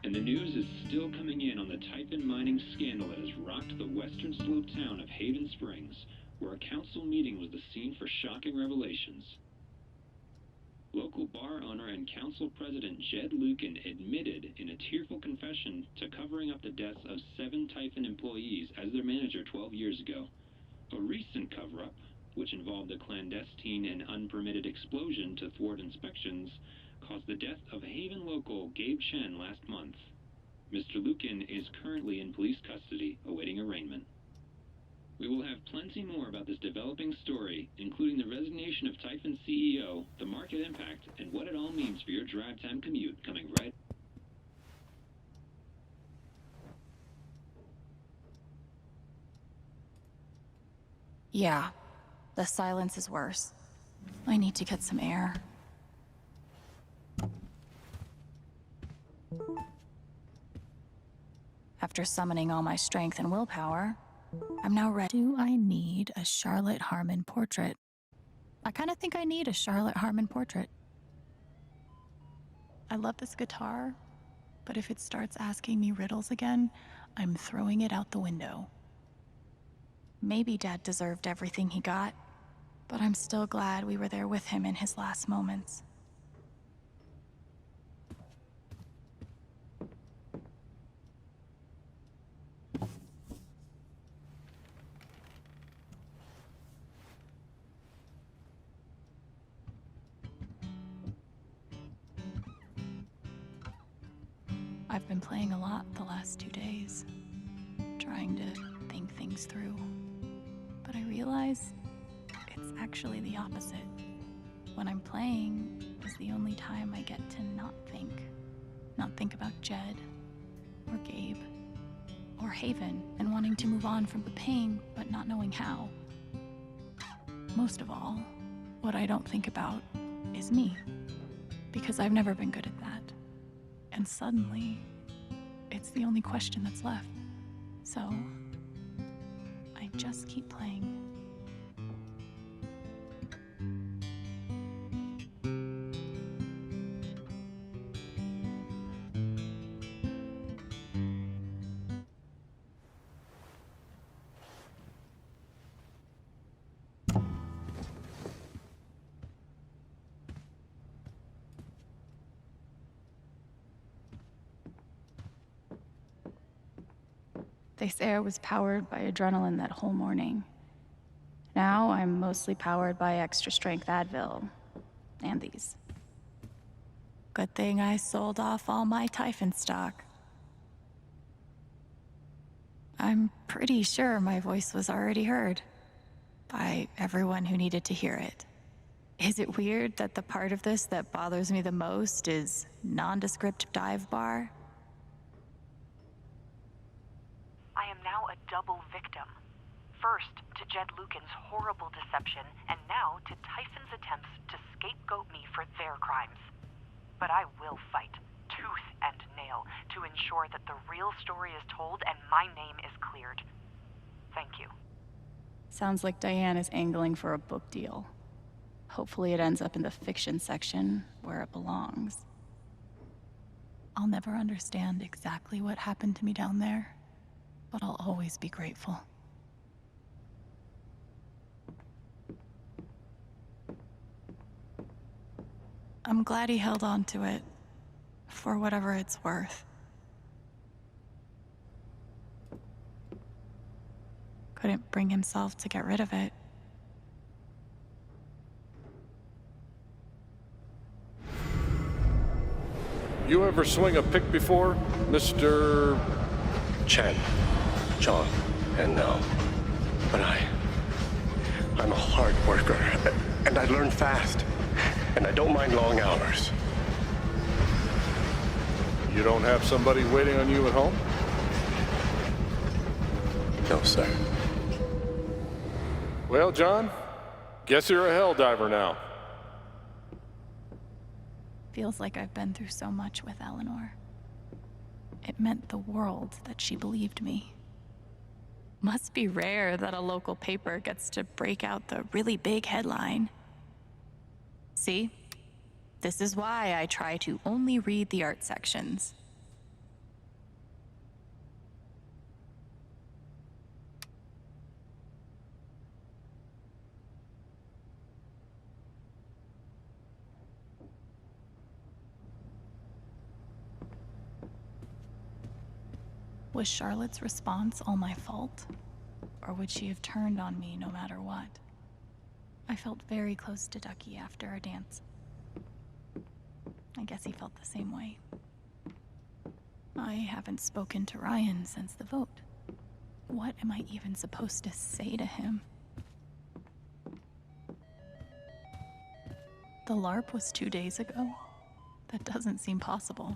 And the news is still coming in on the Typhon mining scandal that has rocked the western slope town of Haven Springs, where a council meeting was the scene for shocking revelations. Local bar owner and council president Jed Lucan admitted in a tearful confession to covering up the deaths of 7 Typhon employees as their manager 12 years ago. A recent cover-up, which involved a clandestine and unpermitted explosion to thwart inspections, caused the death of Haven local Gabe Chen last month. Mr. Lucan is currently in police custody, awaiting arraignment. We will have plenty more about this developing story, including the resignation of Typhon CEO, the market impact, and what it all means for your drive time commute, coming right. Yeah, the silence is worse. I need to get some air. After summoning all my strength and willpower, I'm now ready. Do I need a Charlotte Harmon portrait? I kind of think I need a Charlotte Harmon portrait. I love this guitar, but if it starts asking me riddles again, I'm throwing it out the window. Maybe Dad deserved everything he got, but I'm still glad we were there with him in his last moments. I've been playing a lot the last 2 days, trying to think things through. But I realize it's actually the opposite. When I'm playing is the only time I get to not think about Jed, or Gabe, or Haven, and wanting to move on from the pain, but not knowing how. Most of all, what I don't think about is me, because I've never been good at that. And suddenly, it's the only question that's left. So, I just keep playing. They say I was powered by adrenaline that whole morning. Now I'm mostly powered by extra strength Advil and these. Good thing I sold off all my Typhon stock. I'm pretty sure my voice was already heard by everyone who needed to hear it. Is it weird that the part of this that bothers me the most is nondescript dive bar? I am now a double victim. First, to Jed Lucan's horrible deception, and now to Typhon's attempts to scapegoat me for their crimes. But I will fight, tooth and nail, to ensure that the real story is told and my name is cleared. Thank you. Sounds like Diane is angling for a book deal. Hopefully it ends up in the fiction section where it belongs. I'll never understand exactly what happened to me down there, but I'll always be grateful. I'm glad he held on to it, for whatever it's worth. Couldn't bring himself to get rid of it. You ever swing a pick before, Mr. Chen, John, and no. But I'm a hard worker, and I learn fast, and I don't mind long hours. You don't have somebody waiting on you at home? No, sir. Well, John, guess you're a hell diver now. Feels like I've been through so much with Eleanor. It meant the world that she believed me. Must be rare that a local paper gets to break out the really big headline. See? This is why I try to only read the art sections. Was Charlotte's response all my fault? Or would she have turned on me no matter what? I felt very close to Ducky after our dance. I guess he felt the same way. I haven't spoken to Ryan since the vote. What am I even supposed to say to him? The LARP was 2 days ago? That doesn't seem possible.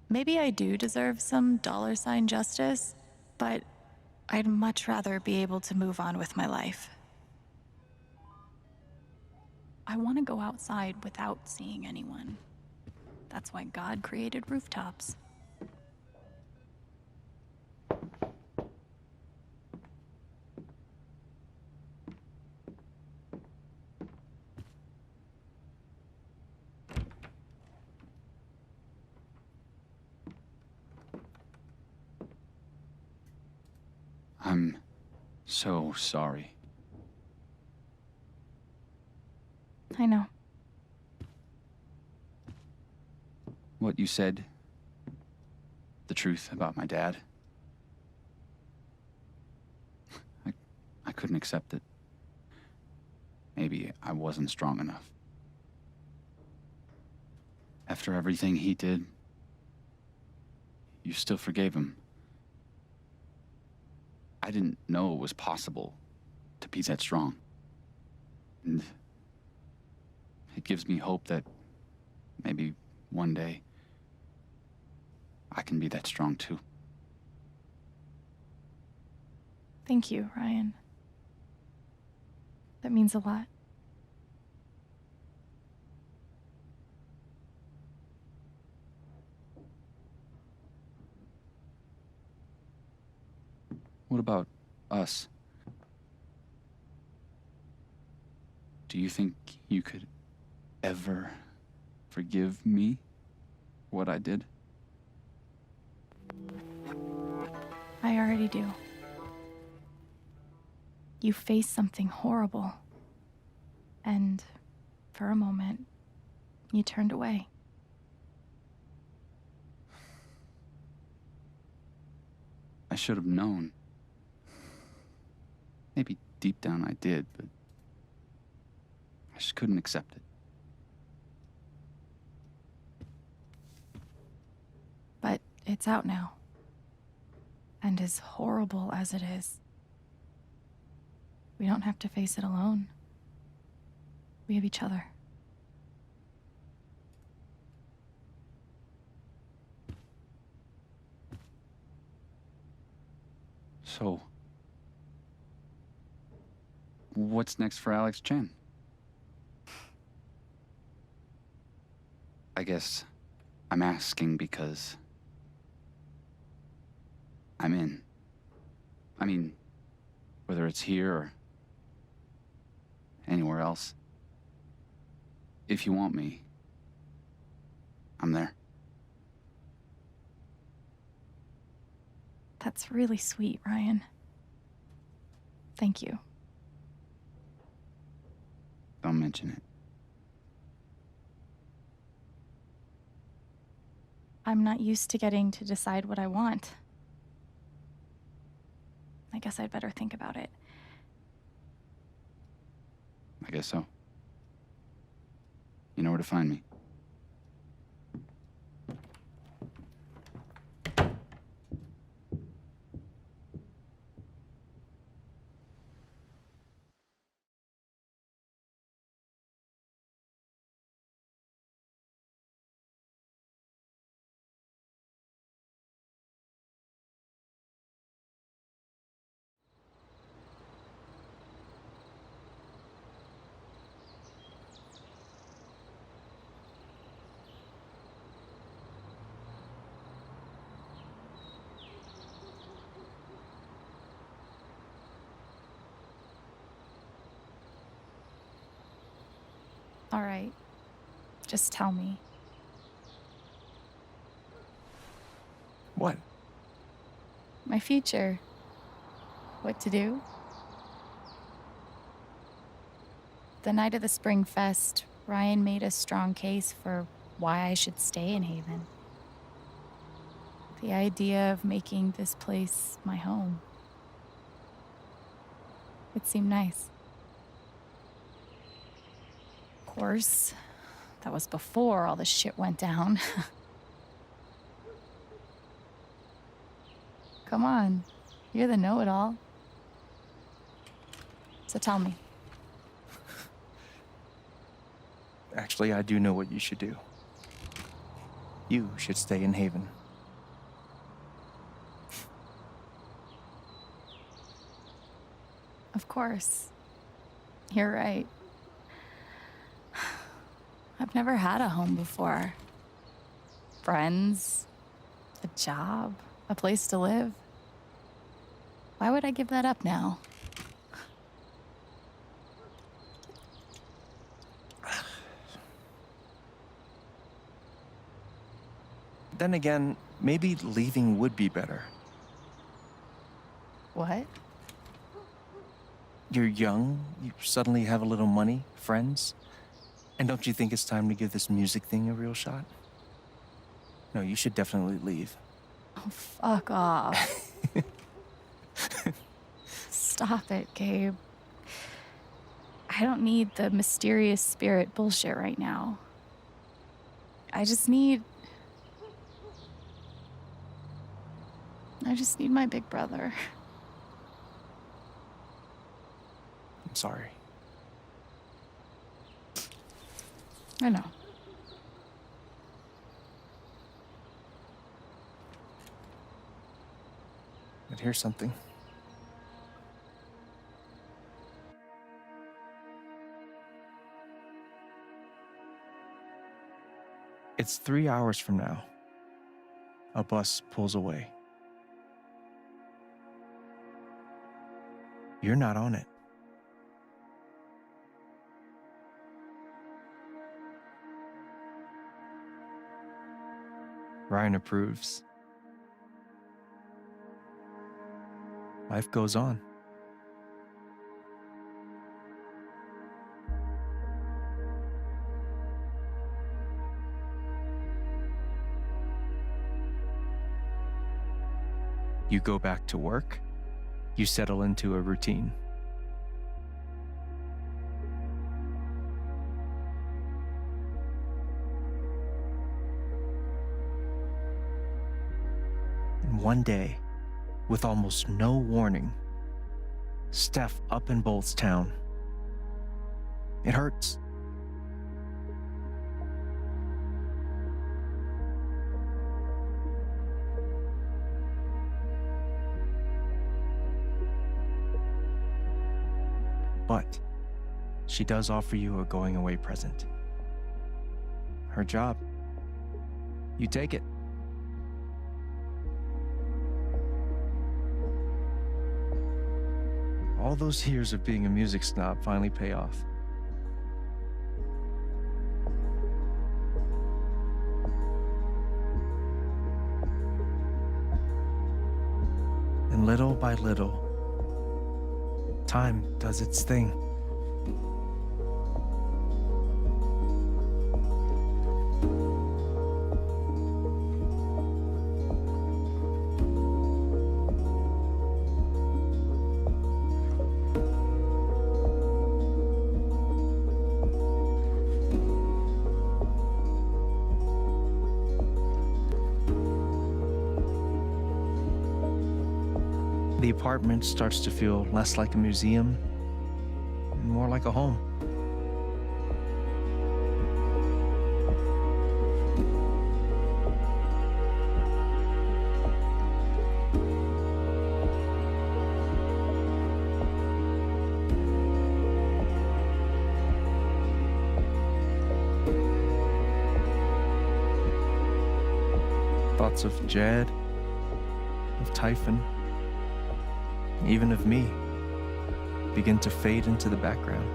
Maybe I do deserve some $ justice, but I'd much rather be able to move on with my life. I want to go outside without seeing anyone. That's why God created rooftops. I'm so sorry. I know. What you said, the truth about my dad, I couldn't accept it. Maybe I wasn't strong enough. After everything he did, you still forgave him. I didn't know it was possible to be that strong. And it gives me hope that maybe one day I can be that strong too. Thank you, Ryan. That means a lot. What about us? Do you think you could ever forgive me for what I did? I already do. You faced something horrible. And for a moment, you turned away. I should have known. Maybe deep down I did, but I just couldn't accept it. But it's out now. And as horrible as it is, we don't have to face it alone. We have each other. So, what's next for Alex Chen? I guess I'm asking because I'm in. I mean, whether it's here or anywhere else. If you want me, I'm there. That's really sweet, Ryan. Thank you. Don't mention it. I'm not used to getting to decide what I want. I guess I'd better think about it. I guess so. You know where to find me. All right. Just tell me. What? My future. What to do? The night of the Spring Fest, Ryan made a strong case for why I should stay in Haven. The idea of making this place my home. It seemed nice. Of course, that was before all the shit went down. Come on, you're the know-it-all. So tell me. Actually, I do know what you should do. You should stay in Haven. Of course. You're right. I've never had a home before. Friends, a job, a place to live. Why would I give that up now? Then again, maybe leaving would be better. What? You're young, you suddenly have a little money, friends. And don't you think it's time to give this music thing a real shot? No, you should definitely leave. Oh, fuck off. Stop it, Gabe. I don't need the mysterious spirit bullshit right now. I just need my big brother. I'm sorry. I know. But here's something. It's 3 hours from now. A bus pulls away. You're not on it. Ryan approves. Life goes on. You go back to work. You settle into a routine. And one day, with almost no warning, Steph up and bolts town. It hurts. But she does offer you a going away present. Her job. You take it. All those years of being a music snob finally pay off. And little by little, time does its thing. The apartment starts to feel less like a museum, and more like a home. Thoughts of Jed, of Typhon, even of me, begin to fade into the background.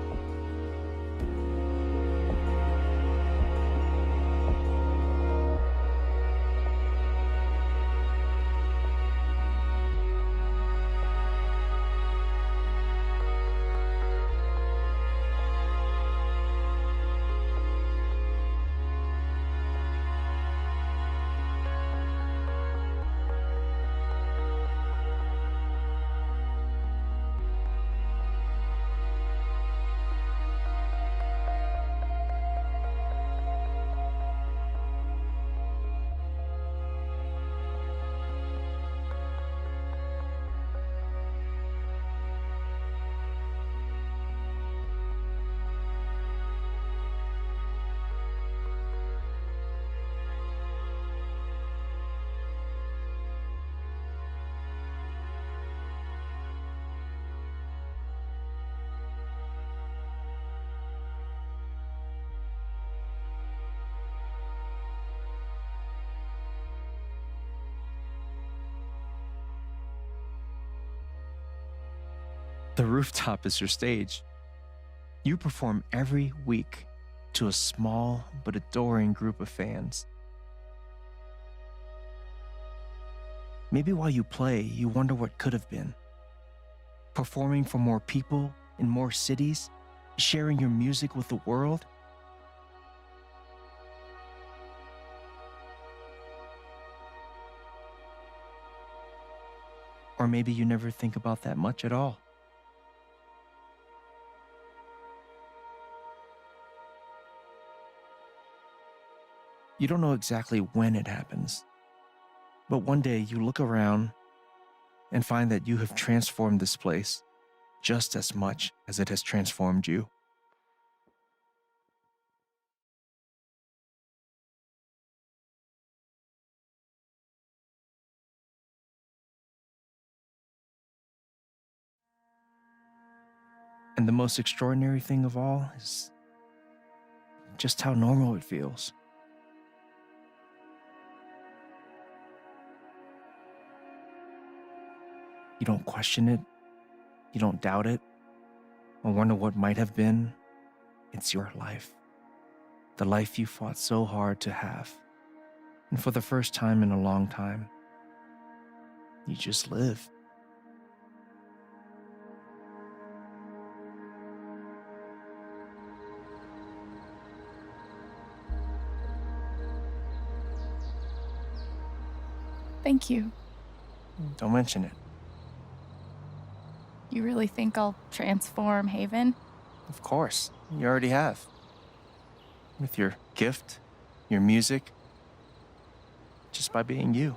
The rooftop is your stage. You perform every week to a small but adoring group of fans. Maybe while you play, you wonder what could have been. Performing for more people in more cities, sharing your music with the world. Or maybe you never think about that much at all. You don't know exactly when it happens, but one day you look around and find that you have transformed this place just as much as it has transformed you. And the most extraordinary thing of all is just how normal it feels. You don't question it, you don't doubt it, or wonder what might have been. It's your life. The life you fought so hard to have. And for the first time in a long time, you just live. Thank you. Don't mention it. You really think I'll transform Haven? Of course, you already have. With your gift, your music, just by being you.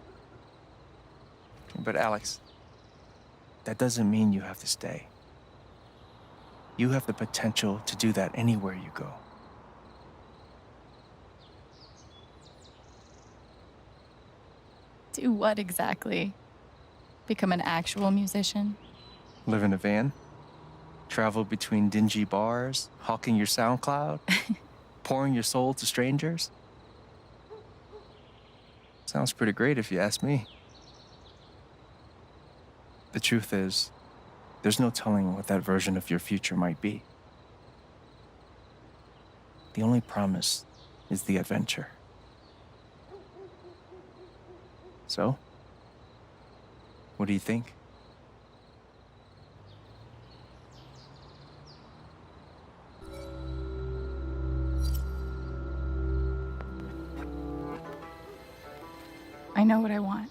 But Alex, that doesn't mean you have to stay. You have the potential to do that anywhere you go. Do what exactly? Become an actual musician? Live in a van, travel between dingy bars, hawking your SoundCloud, pouring your soul to strangers. Sounds pretty great if you ask me. The truth is, there's no telling what that version of your future might be. The only promise is the adventure. So, what do you think? I know what I want.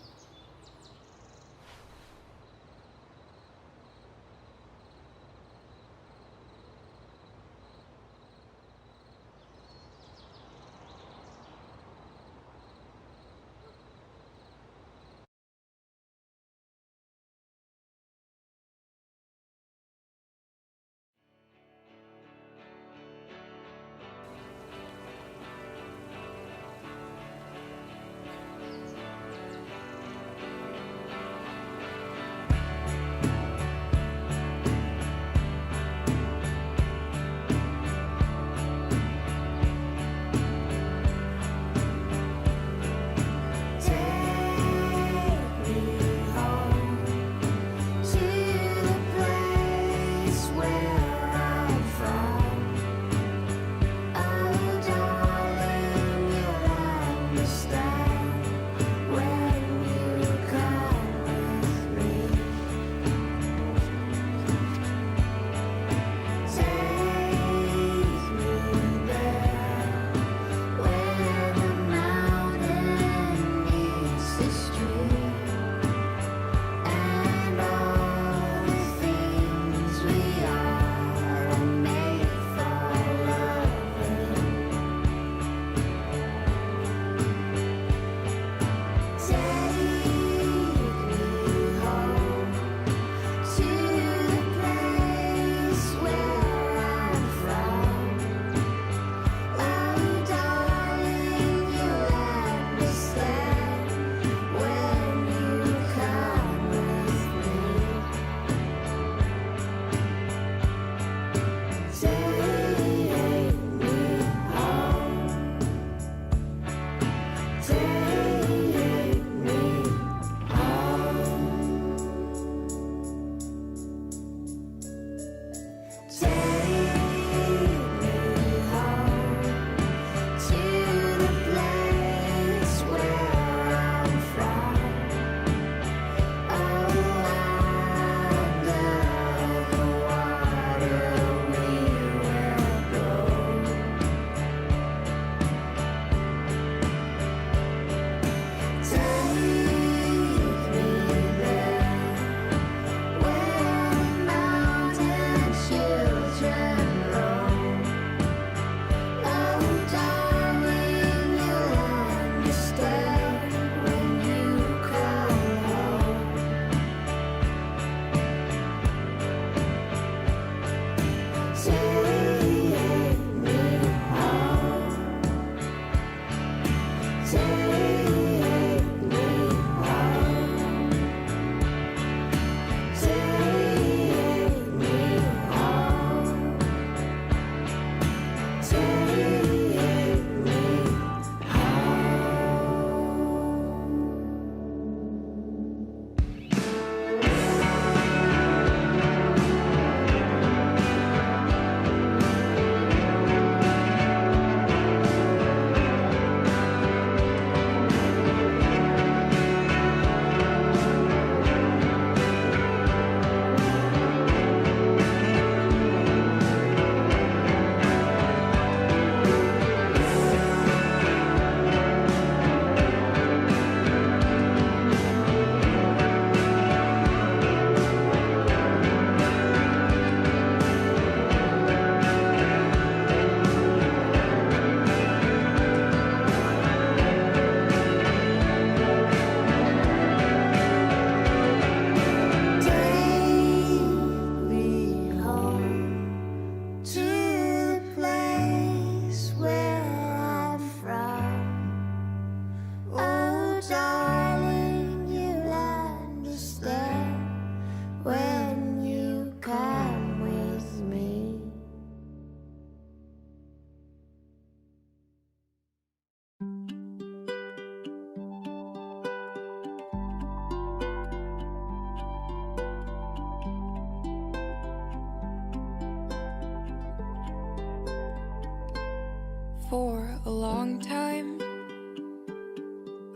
For a long time,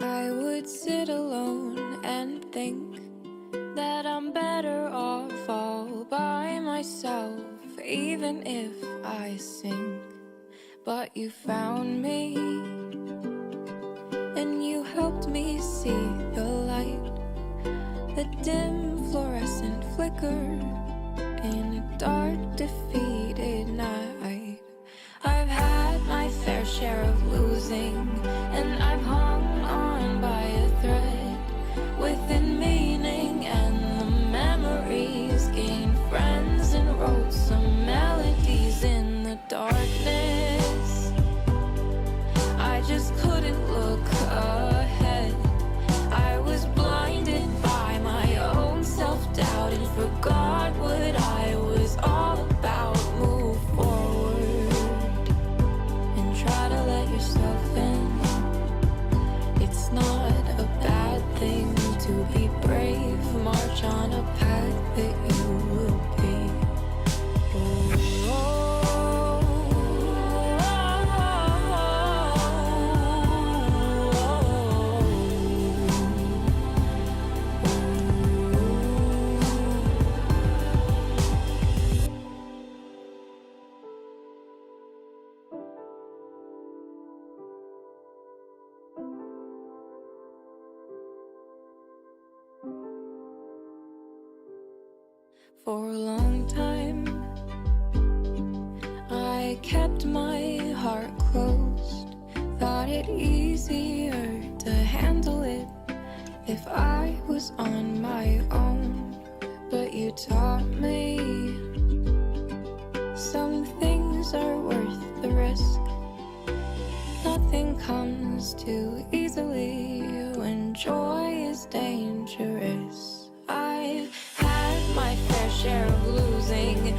I would sit alone and think that I'm better off all by myself, even if I sink. But you found me, and you helped me see the light, the dim fluorescent flicker in a dark, defeated night. I've had my fair share of losing, and I've hung on by a thread within meaning, and the memories gained friends and wrote some melodies in the darkness. I just couldn't look ahead. I was blinded by my own self-doubt and forgot what I was all about. Move forward and try to let yourself in. It's not a bad thing to be brave. March on a path that you will be. For a long time, I kept my heart closed. Thought it easier to handle it if I was on my own. But you taught me some things are worth the risk. Nothing comes too easily when joy is dangerous. I've had my fair share of losing,